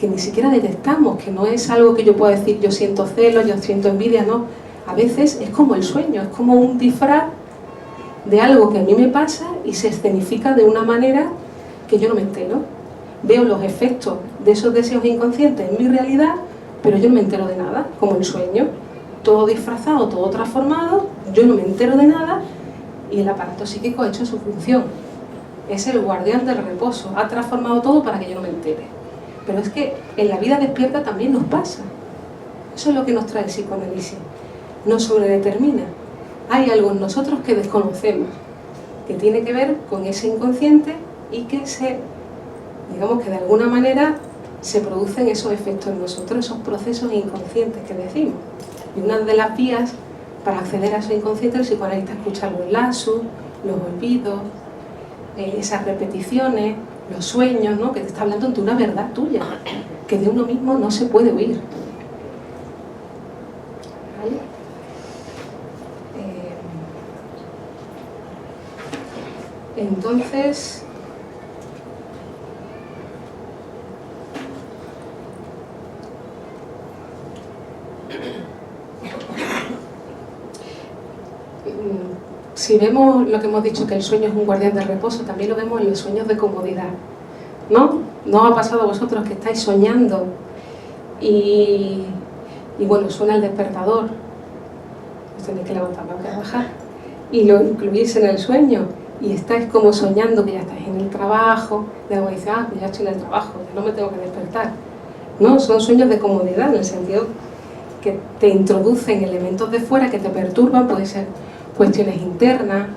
que ni siquiera detectamos, que no es algo que yo pueda decir yo siento celo, yo siento envidia, no. A veces es como el sueño, es como un disfraz de algo que a mí me pasa y se escenifica de una manera que yo no me entero. Veo los efectos de esos deseos inconscientes en mi realidad, pero yo no me entero de nada, como el sueño. Todo disfrazado, todo transformado, yo no me entero de nada y el aparato psíquico ha hecho su función. Es el guardián del reposo, ha transformado todo para que yo no me entere. Pero es que en la vida despierta también nos pasa. Eso es lo que nos trae el psicoanálisis. Nos sobredetermina. Hay algo en nosotros que desconocemos, que tiene que ver con ese inconsciente y que digamos que de alguna manera se producen esos efectos en nosotros, esos procesos inconscientes que decimos. Y una de las vías para acceder a ese inconsciente, el psicoanalista escucha los lapsus, los olvidos, esas repeticiones, los sueños, ¿no? Que te está hablando de una verdad tuya, que de uno mismo no se puede huir. ¿Vale? Entonces, si vemos lo que hemos dicho, que el sueño es un guardián del reposo, también lo vemos en los sueños de comodidad, ¿no? ¿No os ha pasado a vosotros que estáis soñando y bueno, suena el despertador, os tenéis que levantar para trabajar, y lo incluís en el sueño y estáis como soñando que ya estáis en el trabajo, y luego dices, pues ya estoy en el trabajo, ya no me tengo que despertar? No, son sueños de comodidad, en el sentido que te introducen elementos de fuera que te perturban, puede ser cuestiones internas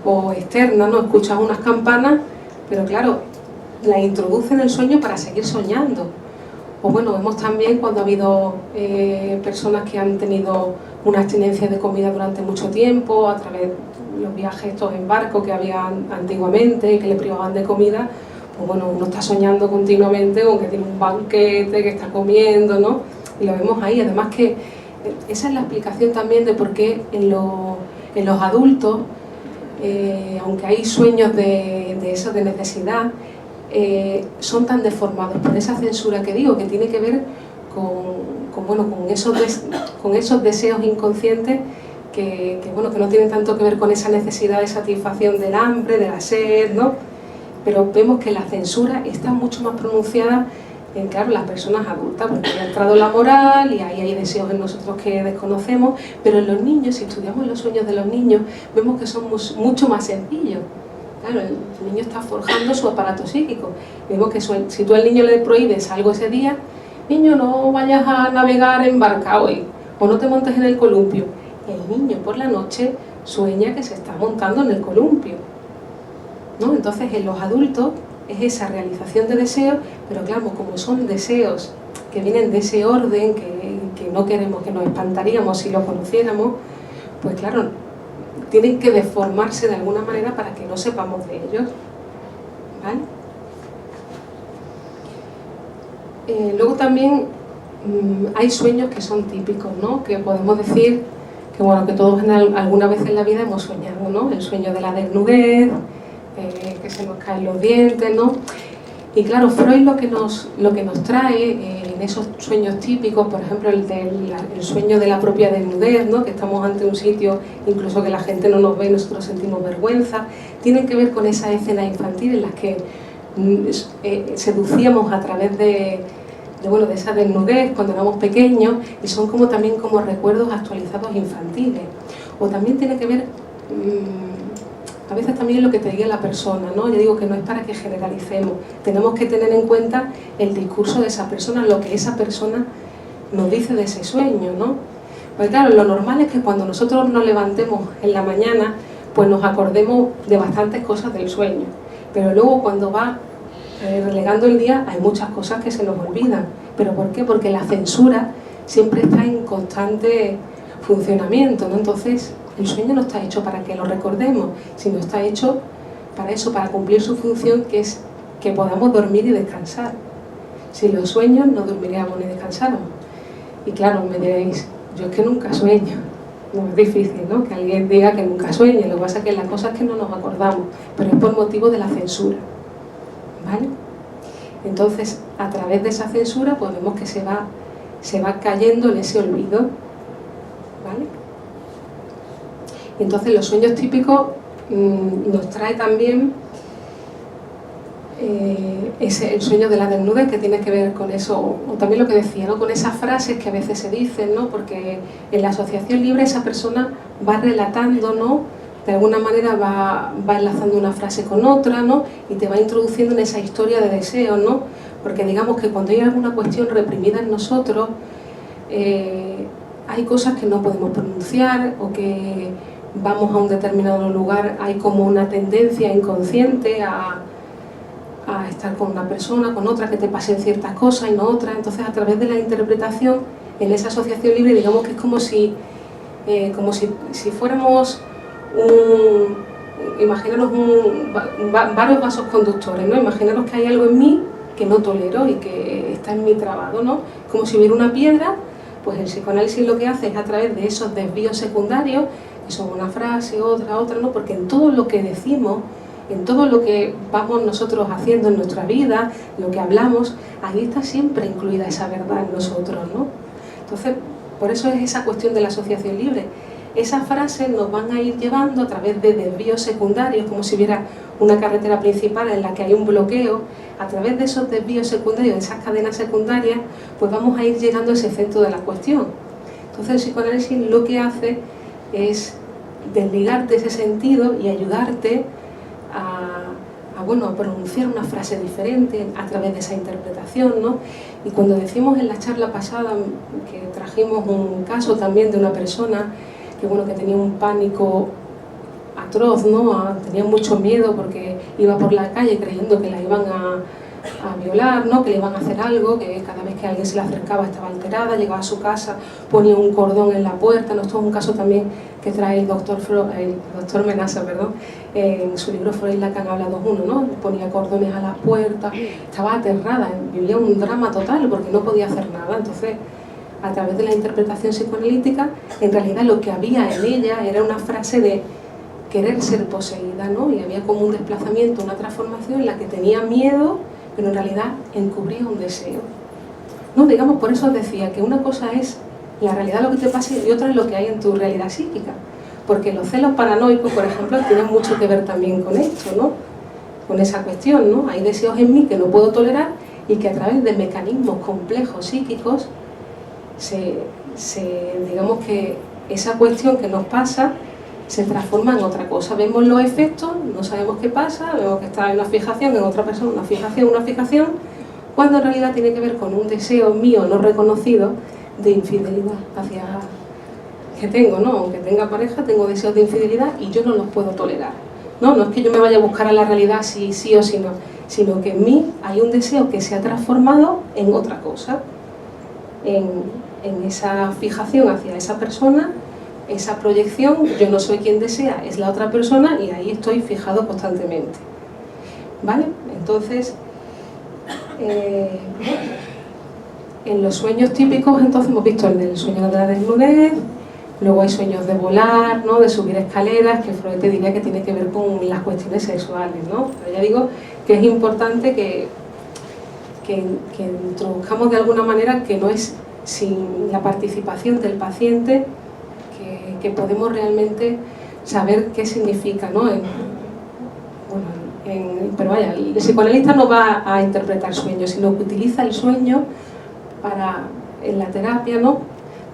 o externas, ¿no? Escuchas unas campanas, pero claro, las introducen en el sueño para seguir soñando. O bueno, vemos también cuando ha habido personas que han tenido una abstinencia de comida durante mucho tiempo, a través de los viajes estos en barco que había antiguamente, que le privaban de comida, pues bueno, uno está soñando continuamente con que tiene un banquete, que está comiendo, ¿no? Y lo vemos ahí. Además que esa es la explicación también de por qué en los adultos, aunque hay sueños de eso, de necesidad, son tan deformados por esa censura que digo, que tiene que ver con esos deseos inconscientes que no tienen tanto que ver con esa necesidad de satisfacción del hambre, de la sed, ¿no? Pero vemos que la censura está mucho más pronunciada en, claro, las personas adultas, porque ha entrado la moral y ahí hay deseos en nosotros que desconocemos, pero en los niños, si estudiamos los sueños de los niños, vemos que son mucho más sencillos. Claro, el niño está forjando su aparato psíquico. Vemos que si tú al niño le prohíbes algo ese día, niño, no vayas a navegar en barca hoy, o no te montes en el columpio. El niño por la noche sueña que se está montando en el columpio, ¿no? Entonces en los adultos es esa realización de deseos, pero claro, como son deseos que vienen de ese orden que no queremos, que nos espantaríamos si lo conociéramos, pues claro, tienen que deformarse de alguna manera para que no sepamos de ellos, ¿vale? Luego también hay sueños que son típicos, ¿no? Que podemos decir que, bueno, que todos alguna vez en la vida hemos soñado, ¿no? El sueño de la desnudez, que se nos caen los dientes, ¿no? Y claro, Freud lo que nos trae en esos sueños típicos, por ejemplo el sueño de la propia desnudez, ¿no? Que estamos ante un sitio, incluso que la gente no nos ve y nosotros sentimos vergüenza, tienen que ver con esas escenas infantiles en las que seducíamos a través de esa desnudez cuando éramos pequeños, y son también como recuerdos actualizados infantiles. O también tiene que ver a veces también lo que te diga la persona, ¿no? Yo digo que no es para que generalicemos, tenemos que tener en cuenta el discurso de esa persona, lo que esa persona nos dice de ese sueño, ¿no? Pues claro, lo normal es que cuando nosotros nos levantemos en la mañana, pues nos acordemos de bastantes cosas del sueño, pero luego cuando va relegando el día hay muchas cosas que se nos olvidan. ¿Pero por qué? Porque la censura siempre está en constante funcionamiento, ¿no? Entonces el sueño no está hecho para que lo recordemos, sino está hecho para eso, para cumplir su función, que es que podamos dormir y descansar. Sin los sueños no dormiríamos ni descansáramos. Y claro, me diréis, yo es que nunca sueño. No, es difícil, ¿no? Que alguien diga que nunca sueñe. Lo que pasa es que la cosa es que no nos acordamos, pero es por motivo de la censura, ¿vale? Entonces, a través de esa censura, pues vemos que se va cayendo en ese olvido, ¿vale? Entonces los sueños típicos nos trae también es el sueño de la desnudez, que tiene que ver con eso, o también lo que decía, ¿no? Con esas frases que a veces se dicen, ¿no? Porque en la asociación libre esa persona va relatando, ¿no? De alguna manera va enlazando una frase con otra, ¿no? Y te va introduciendo en esa historia de deseos, ¿no? Porque digamos que cuando hay alguna cuestión reprimida en nosotros, hay cosas que no podemos pronunciar, o que vamos a un determinado lugar, hay como una tendencia inconsciente a estar con una persona, con otra, que te pasen ciertas cosas y no otras. Entonces, a través de la interpretación, en esa asociación libre, digamos que es como si fuéramos imaginaros varios vasos conductores, ¿no? Imaginaros que hay algo en mí que no tolero y que está en mí trabado, ¿no? Como si hubiera una piedra. Pues el psicoanálisis lo que hace es, a través de esos desvíos secundarios, que son una frase, otra, ¿no? Porque en todo lo que decimos, en todo lo que vamos nosotros haciendo en nuestra vida, lo que hablamos, ahí está siempre incluida esa verdad en nosotros, ¿no? Entonces, por eso es esa cuestión de la asociación libre. Esas frases nos van a ir llevando a través de desvíos secundarios, como si hubiera una carretera principal en la que hay un bloqueo. A través de esos desvíos secundarios, de esas cadenas secundarias, pues vamos a ir llegando a ese centro de la cuestión. Entonces el psicoanálisis lo que hace es desligarte ese sentido y ayudarte a pronunciar una frase diferente a través de esa interpretación, ¿no? Y cuando decimos en la charla pasada, que trajimos un caso también de una persona que tenía un pánico atroz, ¿no? Tenía mucho miedo porque iba por la calle creyendo que la iban a violar, ¿no? Que le iban a hacer algo, que cada vez que alguien se le acercaba estaba alterada, llegaba a su casa, ponía un cordón en la puerta, ¿no? Esto es un caso también que trae el doctor Menasa, en su libro Freud Lacan habla 2.1, ¿no? Ponía cordones a las puertas, estaba aterrada, vivía un drama total porque no podía hacer nada. Entonces, a través de la interpretación psicoanalítica, en realidad lo que había en ella era una frase de querer ser poseída, ¿no? Y había como un desplazamiento, una transformación en la que tenía miedo, pero en realidad encubría un deseo, ¿no? Digamos, por eso os decía que una cosa es la realidad, lo que te pasa, y otra es lo que hay en tu realidad psíquica. Porque los celos paranoicos, por ejemplo, tienen mucho que ver también con esto, ¿no? Con esa cuestión, ¿no? Hay deseos en mí que no puedo tolerar y que a través de mecanismos complejos psíquicos digamos que esa cuestión que nos pasa se transforma en otra cosa. Vemos los efectos, no sabemos qué pasa, vemos que está en una fijación, en otra persona una fijación, cuando en realidad tiene que ver con un deseo mío no reconocido de infidelidad que tengo, ¿no? Aunque tenga pareja, tengo deseos de infidelidad y yo no los puedo tolerar, ¿no? No es que yo me vaya a buscar a la realidad si sí o si no, sino que en mí hay un deseo que se ha transformado en otra cosa, en esa fijación hacia esa persona, esa proyección. Yo no soy quien desea, es la otra persona, y ahí estoy fijado constantemente, ¿vale? Entonces, en los sueños típicos, entonces hemos visto el del sueño de la desnudez, luego hay sueños de volar, ¿no? De subir escaleras, que Freud te diría que tiene que ver con las cuestiones sexuales, ¿no? Pero ya digo que es importante que introduzcamos de alguna manera que no es sin la participación del paciente que podemos realmente saber qué significa, ¿no? Pero vaya, el psicoanalista no va a interpretar sueños, sino que utiliza el sueño en la terapia, ¿no?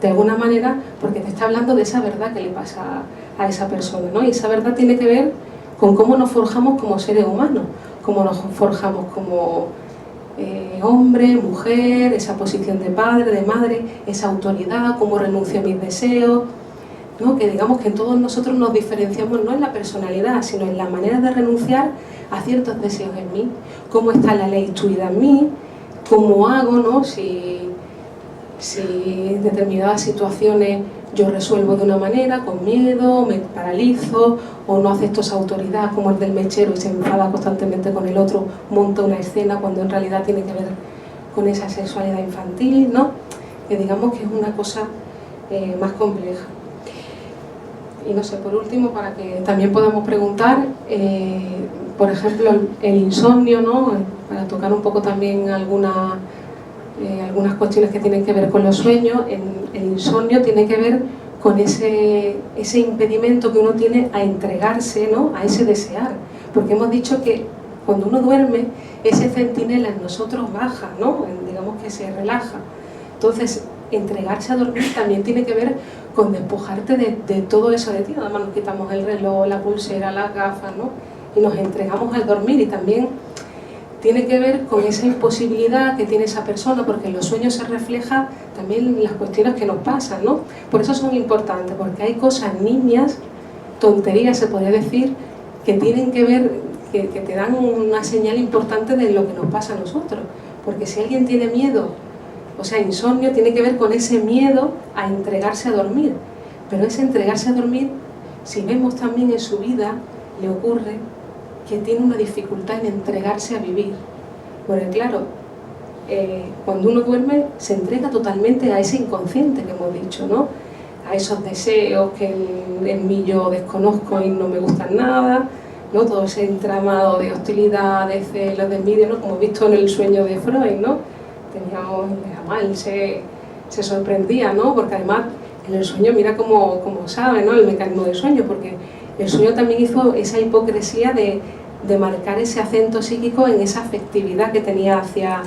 De alguna manera, porque te está hablando de esa verdad que le pasa a esa persona, ¿no? Y esa verdad tiene que ver con cómo nos forjamos como seres humanos, cómo nos forjamos como hombre, mujer, esa posición de padre, de madre, esa autoridad, cómo renuncio a mis deseos, ¿no? Que digamos que todos nosotros nos diferenciamos no en la personalidad, sino en la manera de renunciar a ciertos deseos en mí, cómo está la ley instruida en mí, cómo hago, ¿no? Si en determinadas situaciones yo resuelvo de una manera, con miedo, me paralizo, o no acepto esa autoridad como el del mechero y se enfada constantemente con el otro, monta una escena cuando en realidad tiene que ver con esa sexualidad infantil, ¿no? Que digamos que es una cosa más compleja. Y no sé, por último, para que también podamos preguntar, por ejemplo, el insomnio, ¿no? Para tocar un poco también algunas cuestiones que tienen que ver con los sueños. El insomnio tiene que ver con ese impedimento que uno tiene a entregarse, ¿no? A ese desear, porque hemos dicho que cuando uno duerme, ese centinela en nosotros baja, ¿no? Digamos que se relaja. Entonces, entregarse a dormir también tiene que ver con despojarte de todo eso de ti. Además nos quitamos el reloj, la pulsera, las gafas, ¿no? Y nos entregamos al dormir, y también tiene que ver con esa imposibilidad que tiene esa persona, porque en los sueños se refleja también las cuestiones que nos pasan, ¿no? Por eso son importantes, porque hay cosas niñas, tonterías se podría decir, que tienen que ver, que te dan una señal importante de lo que nos pasa a nosotros. Porque si alguien tiene miedo, o sea, insomnio, tiene que ver con ese miedo a entregarse a dormir. Pero ese entregarse a dormir, si vemos también en su vida, le ocurre que tiene una dificultad en entregarse a vivir. Porque claro, cuando uno duerme se entrega totalmente a ese inconsciente que hemos dicho, ¿no? A esos deseos que en mí yo desconozco y no me gustan nada, ¿no? Todo ese entramado de hostilidad, de celos, de envidia, ¿no? Como he visto en el sueño de Freud, ¿no? Además él se sorprendía, ¿no? Porque además en el sueño, mira cómo sabe, ¿no? El mecanismo del sueño, porque el sueño también hizo esa hipocresía de marcar ese acento psíquico en esa afectividad que tenía hacia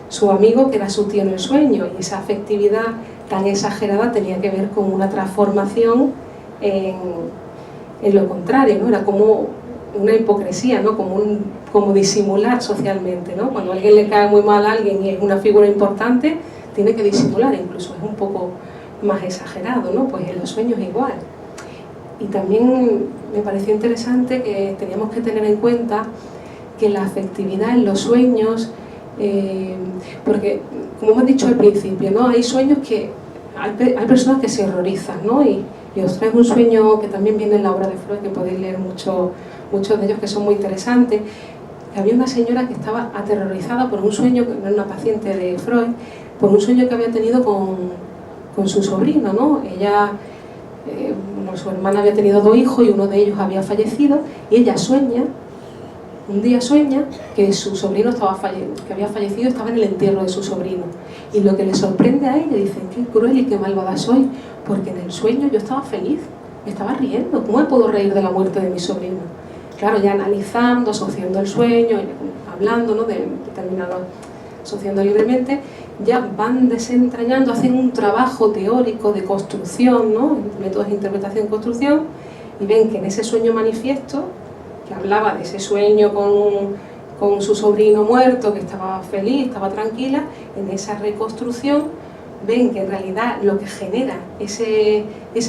su amigo, que era su tío en el sueño, y esa afectividad tan exagerada tenía que ver con una transformación en lo contrario, ¿no? Era como una hipocresía, ¿no? Como disimular socialmente, ¿no? Cuando a alguien le cae muy mal a alguien y es una figura importante, tiene que disimular, incluso es un poco más exagerado, ¿no? Pues en los sueños igual. Y también me pareció interesante que teníamos que tener en cuenta que la afectividad en los sueños, porque como hemos dicho al principio, ¿no? Hay sueños que hay personas que se horrorizan, ¿no? Y os traigo un sueño que también viene en la obra de Freud, que podéis leer muchos de ellos, que son muy interesantes. Había una señora que estaba aterrorizada por un sueño, que no era una paciente de Freud, por un sueño que había tenido con su sobrino, ¿no? Ella, su hermana había tenido 2 hijos y uno de ellos había fallecido, y ella un día sueña que su sobrino que había fallecido, estaba en el entierro de su sobrino. Y lo que le sorprende a ella, dice, qué cruel y qué malvada soy, porque en el sueño yo estaba feliz, me estaba riendo, ¿cómo me puedo reír de la muerte de mi sobrino? Claro, ya analizando, asociando el sueño, hablando, ¿no? de determinado, asociando libremente, ya van desentrañando, hacen un trabajo teórico de construcción, ¿no? Métodos de interpretación y construcción, y ven que en ese sueño manifiesto, que hablaba de ese sueño con su sobrino muerto, que estaba feliz, estaba tranquila, en esa reconstrucción ven que en realidad lo que genera ese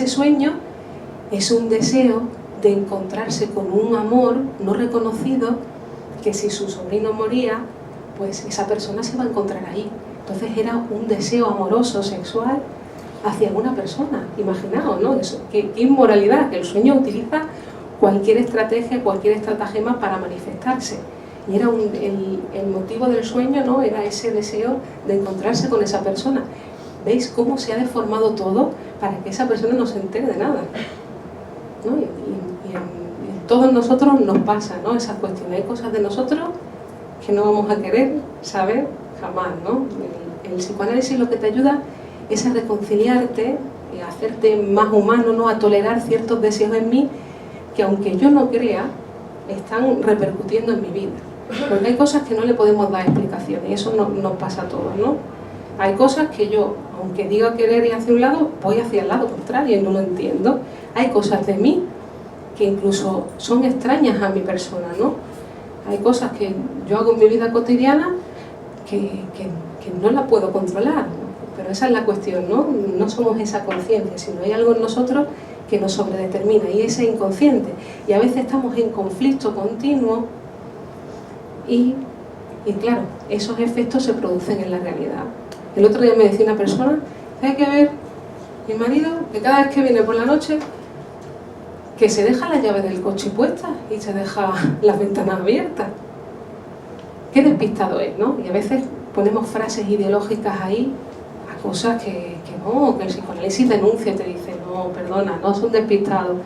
sueño es un deseo de encontrarse con un amor no reconocido, que si su sobrino moría, pues esa persona se va a encontrar ahí. Entonces era un deseo amoroso, sexual, hacia una persona. Imaginaos, ¿no? Eso, qué inmoralidad, que el sueño utiliza cualquier estrategia, cualquier estratagema para manifestarse. Y era el motivo del sueño, ¿no? Era ese deseo de encontrarse con esa persona. ¿Veis cómo se ha deformado todo para que esa persona no se entere de nada? ¿No? Y en todos nosotros nos pasa, ¿no? Esas cuestiones. Hay cosas de nosotros que no vamos a querer saber jamás, ¿no? El psicoanálisis lo que te ayuda es a reconciliarte, a hacerte más humano, ¿no? A tolerar ciertos deseos en mí que, aunque yo no crea, están repercutiendo en mi vida. Porque hay cosas que no le podemos dar explicaciones, y eso nos pasa a todos, ¿no? Hay cosas que yo, aunque diga querer ir hacia un lado, voy hacia el lado contrario y no lo entiendo. Hay cosas de mí que incluso son extrañas a mi persona, ¿no? Hay cosas que yo hago en mi vida cotidiana que no la puedo controlar, ¿no? Pero esa es la cuestión, ¿no? No somos esa conciencia, sino hay algo en nosotros que nos sobredetermina, y ese inconsciente. Y a veces estamos en conflicto continuo y claro, esos efectos se producen en la realidad. El otro día me decía una persona, hay que ver, mi marido, que cada vez que viene por la noche, que se deja la llave del coche puesta y se deja las ventanas abiertas. Qué despistado es, ¿no? Y a veces ponemos frases ideológicas ahí a cosas que no, que el psicoanálisis denuncia y te dice, no, perdona, no son despistados.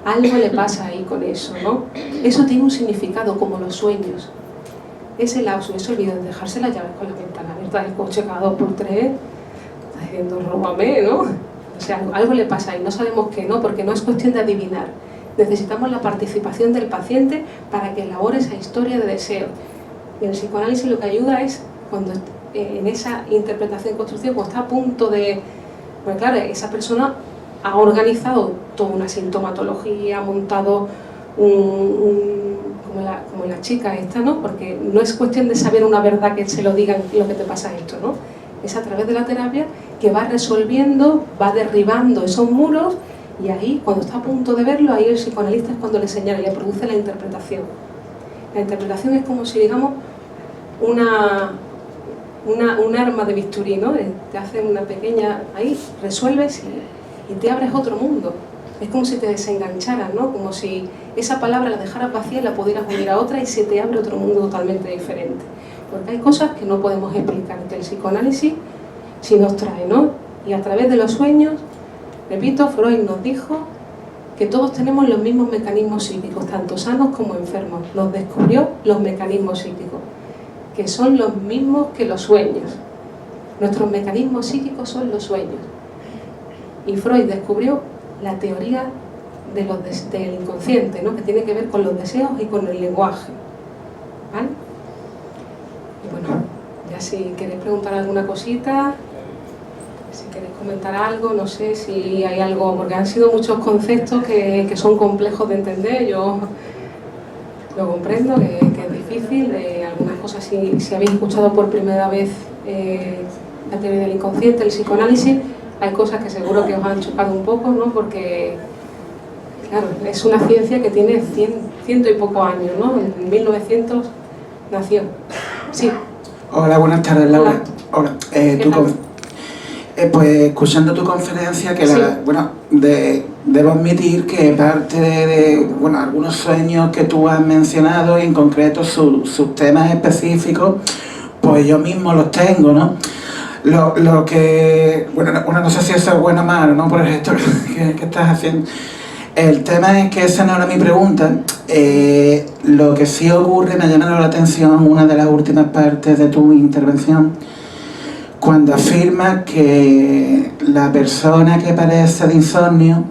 Algo le pasa ahí con eso, ¿no? Eso tiene un significado, como los sueños. Ese lapso, ese olvido de dejarse las llaves con la ventana abierta del coche cada 2 por 3, está diciendo, róbame, ¿no? O sea, algo le pasa ahí, no sabemos qué, ¿no? Porque no es cuestión de adivinar, necesitamos la participación del paciente para que elabore esa historia de deseo. Y en el psicoanálisis lo que ayuda es cuando en esa interpretación y construcción, cuando está a punto de... Pues claro, esa persona ha organizado toda una sintomatología, ha montado como la chica esta, ¿no? Porque no es cuestión de saber una verdad que se lo digan lo que te pasa esto, ¿no? Es a través de la terapia que va resolviendo, va derribando esos muros, y ahí, cuando está a punto de verlo, ahí el psicoanalista es cuando le señala y le produce la interpretación. La interpretación es como si, digamos, un arma de bisturí, ¿no? Te hace una pequeña... Ahí resuelves y te abres otro mundo. Es como si te desengancharas, ¿no? Como si esa palabra la dejaras vacía y la pudieras unir a otra y se te abre otro mundo totalmente diferente. Porque hay cosas que no podemos explicar, que el psicoanálisis sí nos trae, ¿no? Y a través de los sueños, repito, Freud nos dijo que todos tenemos los mismos mecanismos psíquicos, tanto sanos como enfermos. Nos descubrió los mecanismos psíquicos, que son los mismos que los sueños. Nuestros mecanismos psíquicos son los sueños. Y Freud descubrió la teoría del inconsciente, ¿no? Que tiene que ver con los deseos y con el lenguaje. ¿Vale? Y bueno, ya si queréis preguntar alguna cosita, si queréis comentar algo, no sé si hay algo, porque han sido muchos conceptos que son complejos de entender, yo lo comprendo, que es difícil, algunas cosas si habéis escuchado por primera vez la teoría del inconsciente, el psicoanálisis, hay cosas que seguro que os han chocado un poco, ¿no? Porque, claro, es una ciencia que tiene ciento y poco años, ¿no? En 1900 nació. Sí. Hola, buenas tardes, Laura. Hola. Pues escuchando tu conferencia, que sí. Bueno, debo admitir que parte de algunos sueños que tú has mencionado, y en concreto sus temas específicos, pues yo mismo los tengo, ¿no? Lo que, no sé si eso es bueno o malo, ¿no? Por el gesto que estás haciendo. El tema es que esa no era mi pregunta. Lo que sí ocurre, me ha llamado la atención una de las últimas partes de tu intervención, cuando afirmas que la persona que padece de insomnio,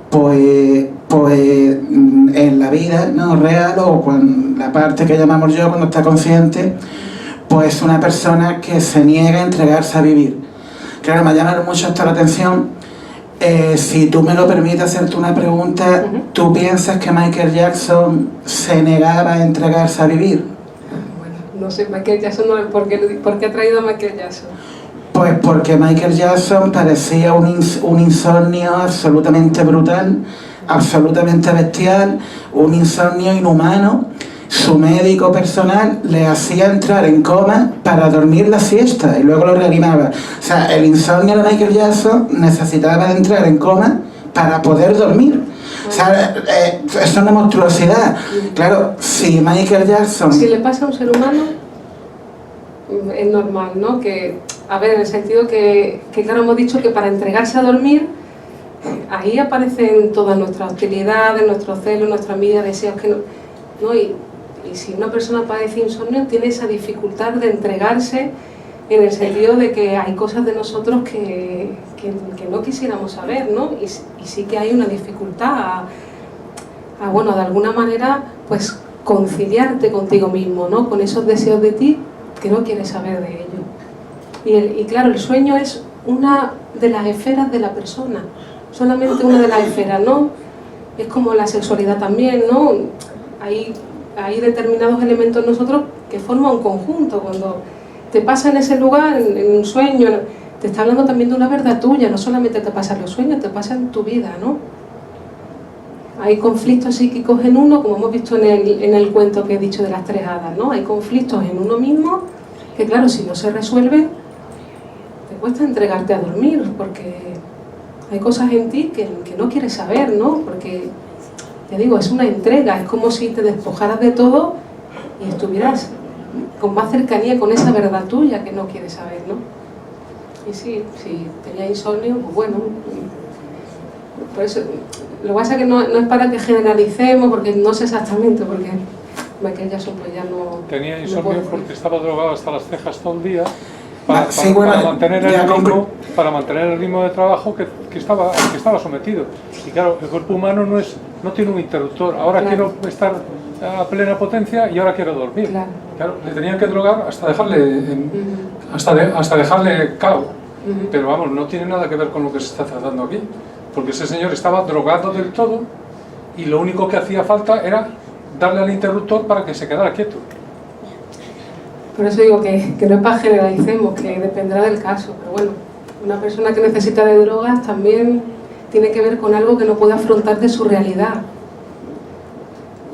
pues en la vida no real, o con la parte que llamamos yo cuando está consciente, pues es una persona que se niega a entregarse a vivir. Claro, me ha llamado mucho esto la atención. Si tú me lo permites hacerte una pregunta, ¿tú piensas que Michael Jackson se negaba a entregarse a vivir? Bueno, no sé, Michael Jackson, ¿por qué ha traído a Michael Jackson? Pues porque Michael Jackson parecía un insomnio absolutamente brutal, absolutamente bestial, un insomnio inhumano. Su médico personal le hacía entrar en coma para dormir la siesta y luego lo reanimaba. O sea, el insomnio de Michael Jackson necesitaba de entrar en coma para poder dormir. O sea, es una monstruosidad. Claro, si Michael Jackson... Si le pasa a un ser humano, es normal, ¿no? Que, a ver, en el sentido que claro, hemos dicho que para entregarse a dormir, ahí aparecen todas nuestras hostilidades, nuestros celos, nuestra envidia, deseos que no. Y si una persona padece insomnio, tiene esa dificultad de entregarse, en el sentido de que hay cosas de nosotros que no quisiéramos saber, ¿no? Y sí que hay una dificultad bueno, de alguna manera, pues conciliarte contigo mismo, ¿no? Con esos deseos de ti que no quieres saber de ellos. Y claro, el sueño es una de las esferas de la persona, solamente una de las esferas, ¿no? Es como la sexualidad también, ¿no? Hay determinados elementos en nosotros que forman un conjunto. Cuando te pasa en ese lugar, en un sueño, te está hablando también de una verdad tuya, no solamente te pasa en los sueños, te pasa en tu vida, ¿no? Hay conflictos psíquicos en uno, como hemos visto en el cuento que he dicho de las 3 hadas, ¿no? Hay conflictos en uno mismo que, claro, si no se resuelven, te cuesta entregarte a dormir, porque hay cosas en ti que no quieres saber, ¿no? Porque, te digo, es una entrega, es como si te despojaras de todo y estuvieras con más cercanía con esa verdad tuya que no quieres saber, ¿no? Y sí, si tenía insomnio, pues bueno, por eso, lo que pasa es que no es para que generalicemos, porque no sé exactamente, porque Michael Jackson pues ya no... Tenía insomnio porque estaba drogado hasta las cejas todo el día, para mantener el ritmo de trabajo que estaba sometido. Y claro, el cuerpo humano no tiene un interruptor. Ahora Claro. quiero estar a plena potencia y ahora quiero dormir. Claro. Claro, le tenían que drogar hasta dejarle, Ujú. hasta dejarle cao. Ujú. Pero vamos, no tiene nada que ver con lo que se está tratando aquí. Porque ese señor estaba drogado del todo y lo único que hacía falta era darle al interruptor para que se quedara quieto. Por eso digo que no es para generalicemos, que dependerá del caso. Pero bueno, una persona que necesita de drogas también tiene que ver con algo que no puede afrontar de su realidad.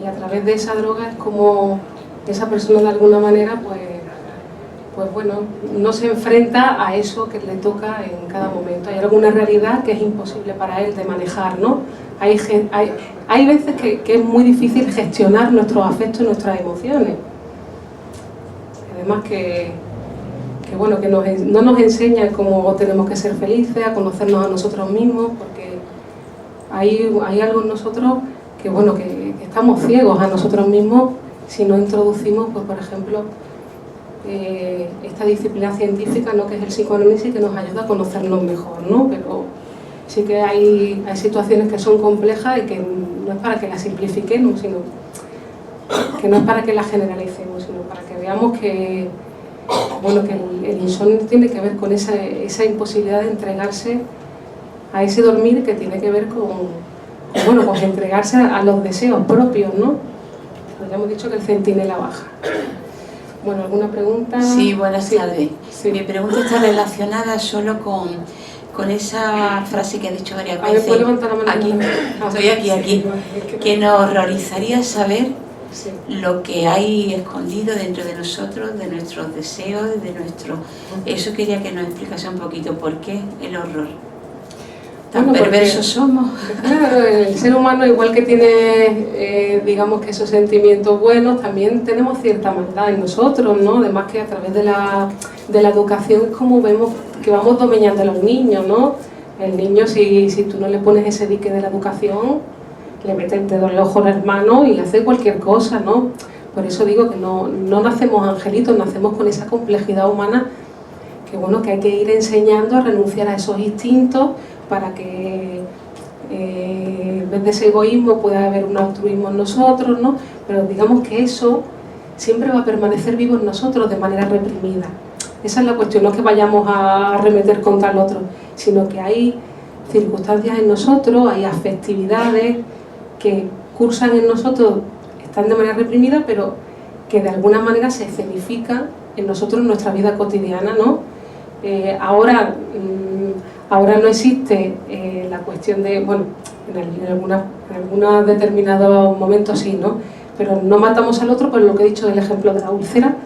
Y a través de esa droga es como esa persona de alguna manera, pues bueno, no se enfrenta a eso que le toca en cada momento. Hay alguna realidad que es imposible para él de manejar, ¿no? Hay veces que es muy difícil gestionar nuestros afectos y nuestras emociones. Además bueno, que no nos enseña cómo tenemos que ser felices, a conocernos a nosotros mismos, porque hay algo en nosotros que, bueno, que estamos ciegos a nosotros mismos si no introducimos, pues, por ejemplo, esta disciplina científica, ¿no?, que es el psicoanálisis, que nos ayuda a conocernos mejor, ¿no? Pero sí que hay situaciones que son complejas y que no es para que las simplifiquemos, sino que no es para que las generalicemos, sino para que veamos que, bueno, que el insomnio tiene que ver con esa imposibilidad de entregarse a ese dormir, que tiene que ver con entregarse a los deseos propios, ¿no? Pues ya hemos dicho que el centinela baja. Bueno, ¿alguna pregunta? Sí, buenas tardes. Sí. Mi pregunta está relacionada solo con esa frase que ha dicho varias A ver, veces. ¿puedo levantar la mano? Aquí, estoy aquí. Sí, Que nos horrorizaría saber sí. lo que hay escondido dentro de nosotros, de nuestros deseos, de nuestro... Eso quería que nos explicase un poquito por qué el horror. Tan Bueno, porque, perversos somos. claro, el ser humano, igual que tiene, digamos, que esos sentimientos buenos, también tenemos cierta maldad en nosotros, ¿no? Además que a través de la educación es como vemos que vamos dominando a los niños, ¿no? El niño, si tú no le pones ese dique de la educación, le mete el dedo en el ojo al hermano y hace cualquier cosa, ¿no? Por eso digo que no nacemos angelitos, nacemos con esa complejidad humana que, bueno, que hay que ir enseñando a renunciar a esos instintos para que en vez de ese egoísmo pueda haber un altruismo en nosotros, ¿no? Pero digamos que eso siempre va a permanecer vivo en nosotros de manera reprimida. Esa es la cuestión, no es que vayamos a arremeter contra el otro, sino que hay circunstancias en nosotros, hay afectividades que cursan en nosotros, están de manera reprimida, pero que de alguna manera se escenifican en nosotros en nuestra vida cotidiana, ¿no? Ahora no existe la cuestión de, bueno, en algunos determinados momentos sí, ¿no? Pero no matamos al otro por lo que he dicho del ejemplo de la úlcera.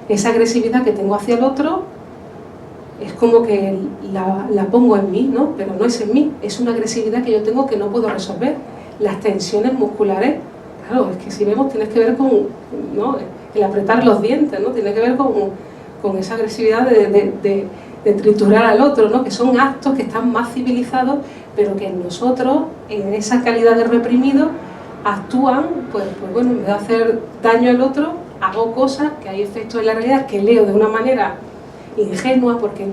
Esa agresividad que tengo hacia el otro es como que la pongo en mí, ¿no? Pero no es en mí, es una agresividad que yo tengo que no puedo resolver. Las tensiones musculares, claro, es que si vemos tienes que ver con, ¿no?, el apretar los dientes, ¿no? Tiene que ver con esa agresividad de triturar al otro, ¿no? Que son actos que están más civilizados, pero que en nosotros, en esa calidad de reprimido, actúan, pues bueno, en vez de hacer daño al otro, hago cosas que hay efectos en la realidad que leo de una manera ingenua, porque,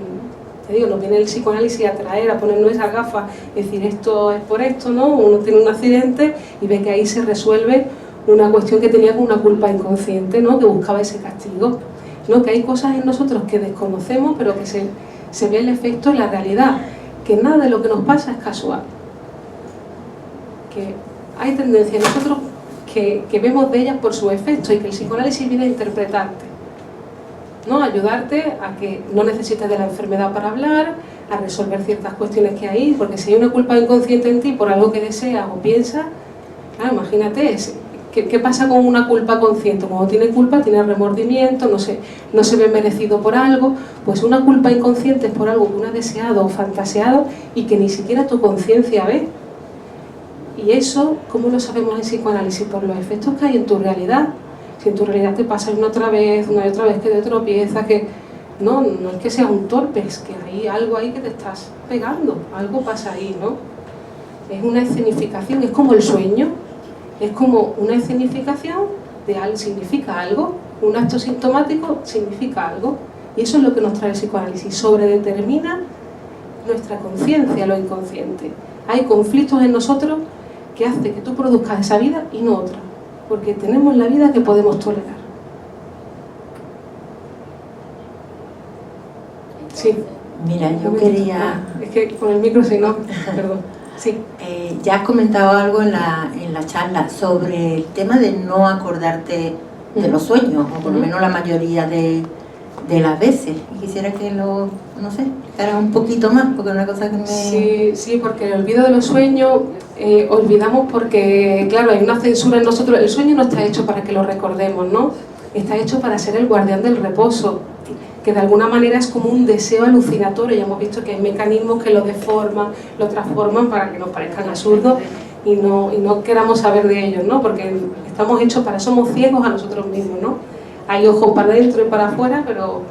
te digo, nos viene el psicoanálisis a traer, a ponernos esas gafas, decir esto es por esto, ¿no? Uno tiene un accidente y ve que ahí se resuelve una cuestión que tenía con una culpa inconsciente, ¿no? Que buscaba ese castigo, ¿no? Que hay cosas en nosotros que desconocemos, pero que se ve el efecto en la realidad, que nada de lo que nos pasa es casual, que hay tendencia en nosotros que vemos de ellas por su efecto y que el psicoanálisis viene a interpretarte, ¿no? Ayudarte a que no necesites de la enfermedad para hablar, a resolver ciertas cuestiones que hay, porque si hay una culpa inconsciente en ti por algo que deseas o piensas, claro, imagínate, ¿qué pasa con una culpa consciente? Cuando tiene culpa, tiene remordimiento, no se ve merecido por algo. Pues una culpa inconsciente es por algo que uno ha deseado o fantaseado y que ni siquiera tu conciencia ve. Y eso, ¿cómo lo sabemos en psicoanálisis? Por los efectos que hay en tu realidad. Si en tu realidad te pasa una y otra vez que te tropiezas, que no es que seas un torpe, es que hay algo ahí que te estás pegando, algo pasa ahí, ¿no? Es una escenificación, es como el sueño, es como una escenificación de algo, significa algo, un acto sintomático significa algo, y eso es lo que nos trae el psicoanálisis, sobredetermina nuestra conciencia, lo inconsciente. hay conflictos en nosotros que hacen que tú produzcas esa vida y no otra, porque tenemos la vida que podemos tolerar. Sí. Mira, yo quería... Es que con el micro si no, perdón. Sí. Ya has comentado algo en la charla sobre el tema de no acordarte de los sueños, o por lo menos la mayoría de las veces. Y quisiera que lo, no sé, explicaras un poquito más, porque es una cosa que me... Sí, porque el olvido de los sueños, olvidamos porque, claro, hay una censura en nosotros. El sueño no está hecho para que lo recordemos, ¿no? Está hecho para ser el guardián del reposo, que de alguna manera es como un deseo alucinatorio. Ya hemos visto que hay mecanismos que lo deforman, lo transforman para que nos parezcan absurdos y no queramos saber de ellos, ¿no? Porque estamos hechos para, somos ciegos a nosotros mismos, ¿no? Hay ojos para adentro y para afuera, pero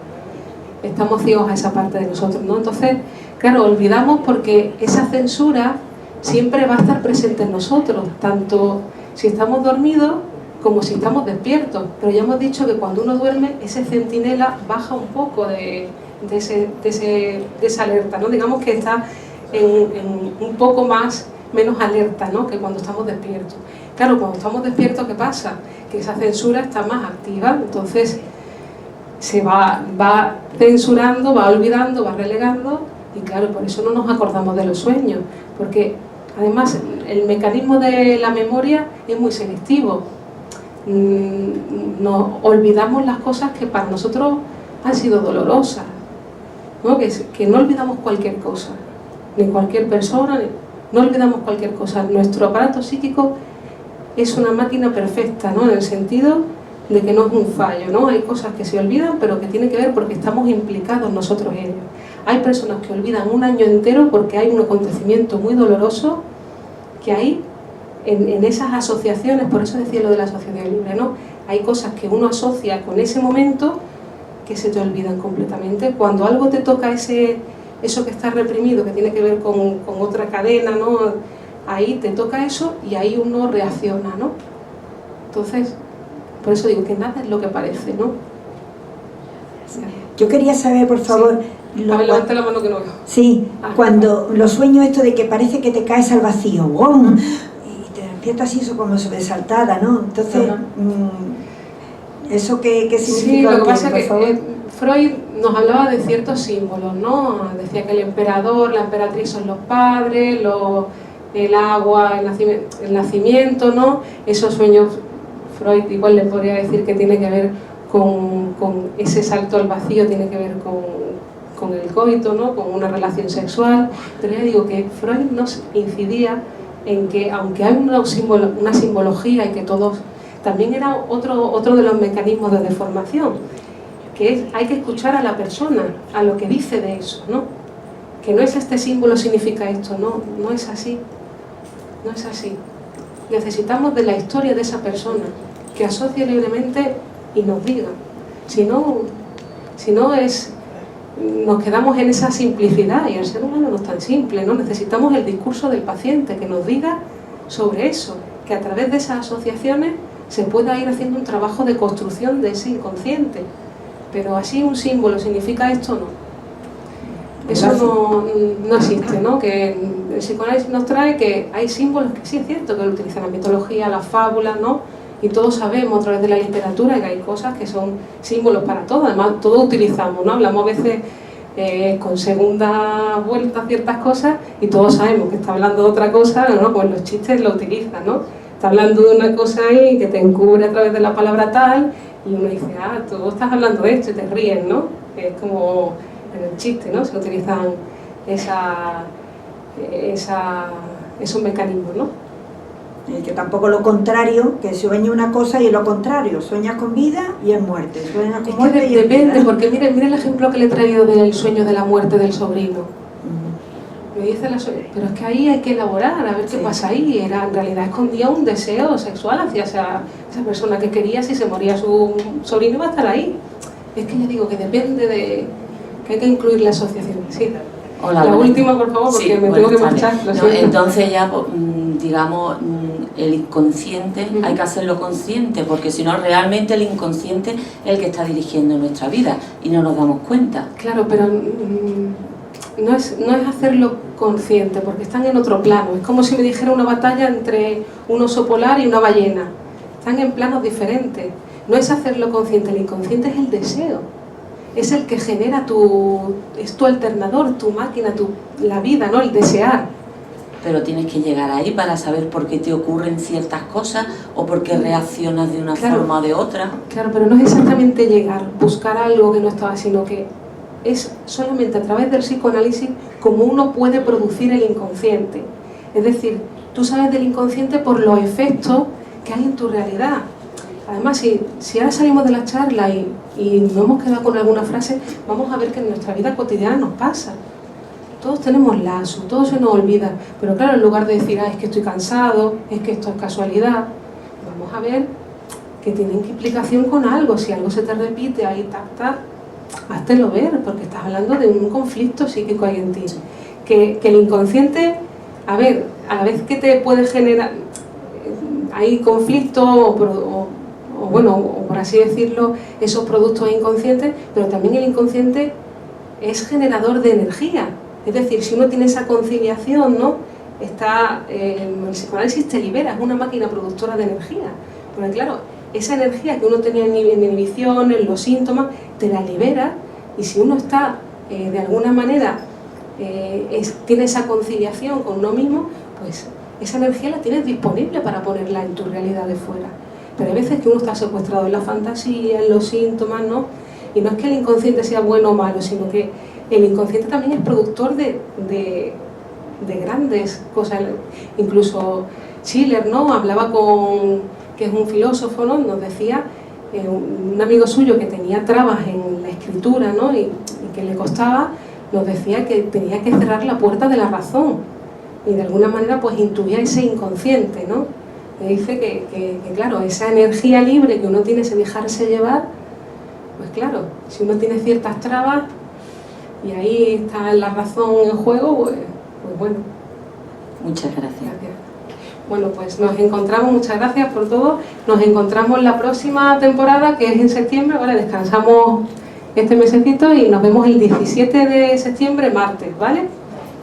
estamos ciegos a esa parte de nosotros, ¿no? Entonces, claro, olvidamos porque esa censura siempre va a estar presente en nosotros, tanto si estamos dormidos como si estamos despiertos. Pero ya hemos dicho que cuando uno duerme, ese centinela baja un poco de esa alerta, ¿no? Digamos que está en un poco menos alerta, ¿no? Que cuando estamos despiertos. Claro, cuando estamos despiertos, ¿qué pasa? Que esa censura está más activa, entonces se va censurando, va olvidando, va relegando, y claro, por eso no nos acordamos de los sueños, porque además el mecanismo de la memoria es muy selectivo. Nos olvidamos las cosas que para nosotros han sido dolorosas, ¿no? Que no olvidamos cualquier cosa, ni cualquier persona, no olvidamos cualquier cosa. Nuestro aparato psíquico es una máquina perfecta, ¿no? En el sentido de que no es un fallo, ¿no? Hay cosas que se olvidan, pero que tienen que ver porque estamos implicados nosotros en ello. Hay personas que olvidan un año entero porque hay un acontecimiento muy doloroso que hay en esas asociaciones. Por eso decía lo de la asociación libre, ¿no? Hay cosas que uno asocia con ese momento que se te olvidan completamente. Cuando algo te toca eso que está reprimido, que tiene que ver con otra cadena, ¿no? Ahí te toca eso y ahí uno reacciona, ¿no? Entonces, por eso digo que nada es lo que parece, ¿no? Yo quería saber, por favor... Sí. A ver, levanta la mano que no veo. Sí, cuando los sueños esto de que parece que te caes al vacío, ¡wow! Y te despiertas así, eso como sobresaltada, ¿no? Entonces, ¿eso qué significa? Sí, lo que pasa es que Freud nos hablaba de ciertos símbolos, ¿no? Decía que el emperador, la emperatriz son los padres, el agua, el nacimiento, ¿no? Esos sueños, Freud igual le podría decir que tiene que ver con ese salto al vacío, tiene que ver con el coito, ¿no? Con una relación sexual. Pero ya digo que Freud nos incidía en que, aunque hay una simbología y que todos... También era otro de los mecanismos de deformación, que es, hay que escuchar a la persona, a lo que dice de eso, ¿no? Que no es este símbolo significa esto, no es así, no es así. Necesitamos de la historia de esa persona, que asocie libremente y nos diga. Si no nos quedamos en esa simplicidad, y el ser humano no es tan simple, ¿no? Necesitamos el discurso del paciente que nos diga sobre eso, que a través de esas asociaciones se pueda ir haciendo un trabajo de construcción de ese inconsciente. Pero así un símbolo significa esto, no. Eso no existe, ¿no? Que el psicoanálisis nos trae que hay símbolos que sí es cierto que lo utilizan la mitología, las fábulas, ¿no? Y todos sabemos a través de la literatura que hay cosas que son símbolos para todo. Además, todos utilizamos, ¿no? Hablamos a veces con segunda vuelta ciertas cosas y todos sabemos que está hablando de otra cosa, ¿no? Pues los chistes lo utilizan, ¿no? Está hablando de una cosa ahí que te encubre a través de la palabra tal y uno dice, tú estás hablando de esto y te ríes, ¿no? Es como en el chiste, ¿no? Se utilizan esos mecanismos, ¿no? Que tampoco lo contrario, que sueña una cosa y lo contrario, sueñas con vida y es muerte, sueñas con muerte y es depende, vida. porque mire el ejemplo que le he traído del sueño de la muerte del sobrino. Me dice pero es que ahí hay que elaborar, a ver qué pasa ahí. En realidad escondía un deseo sexual hacia esa persona que quería. Si se moría su sobrino iba a estar ahí. Es que ya digo que depende de... que hay que incluir la asociación. Sí. Hola, la última, por favor, porque sí, me tengo que marchar. Entonces ya, digamos, el inconsciente hay que hacerlo consciente, porque si no realmente el inconsciente es el que está dirigiendo nuestra vida y no nos damos cuenta. Claro, pero no es hacerlo consciente, porque están en otro plano. Es como si me dijera una batalla entre un oso polar y una ballena. Están en planos diferentes. No es hacerlo consciente, el inconsciente es el deseo. Es el que genera es tu alternador, tu máquina, la vida, ¿no? El desear. Pero tienes que llegar ahí para saber por qué te ocurren ciertas cosas o por qué reaccionas de una forma o de otra. Claro, pero no es exactamente llegar, buscar algo que no estaba, sino que es solamente a través del psicoanálisis como uno puede producir el inconsciente. Es decir, tú sabes del inconsciente por los efectos que hay en tu realidad. Además, si ahora salimos de la charla y nos hemos quedado con alguna frase, vamos a ver que en nuestra vida cotidiana nos pasa. Todos tenemos lazo, todo se nos olvida. Pero claro, en lugar de decir, es que estoy cansado, es que esto es casualidad, vamos a ver que tienen implicación con algo. Si algo se te repite ahí, háztelo ver, porque estás hablando de un conflicto psíquico ahí en ti. Que el inconsciente, a ver, a la vez que te puede generar, hay conflictos o por así decirlo, esos productos inconscientes, pero también el inconsciente es generador de energía. Es decir, si uno tiene esa conciliación, ¿no? El psicoanálisis te libera, es una máquina productora de energía. Porque claro, esa energía que uno tenía en inhibición, en los síntomas, te la libera, y si uno está de alguna manera, tiene esa conciliación con uno mismo, pues esa energía la tienes disponible para ponerla en tu realidad de fuera. Pero hay veces que uno está secuestrado en la fantasía, en los síntomas, ¿no? Y no es que el inconsciente sea bueno o malo, sino que el inconsciente también es productor de grandes cosas. Incluso Schiller, ¿no? Hablaba que es un filósofo, ¿no? Nos decía, un amigo suyo que tenía trabas en la escritura, ¿no? y que le costaba, nos decía que tenía que cerrar la puerta de la razón, y de alguna manera pues intuía ese inconsciente, ¿no? Me dice que claro, esa energía libre que uno tiene, ese dejarse llevar, pues claro, si uno tiene ciertas trabas y ahí está la razón en juego, pues bueno. Muchas gracias. Gracias. Bueno, pues nos encontramos, muchas gracias por todo. Nos encontramos la próxima temporada, que es en septiembre, ¿vale? Descansamos este mesecito y nos vemos el 17 de septiembre, martes, ¿vale?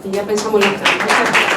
Y ya pensamos en los cambios.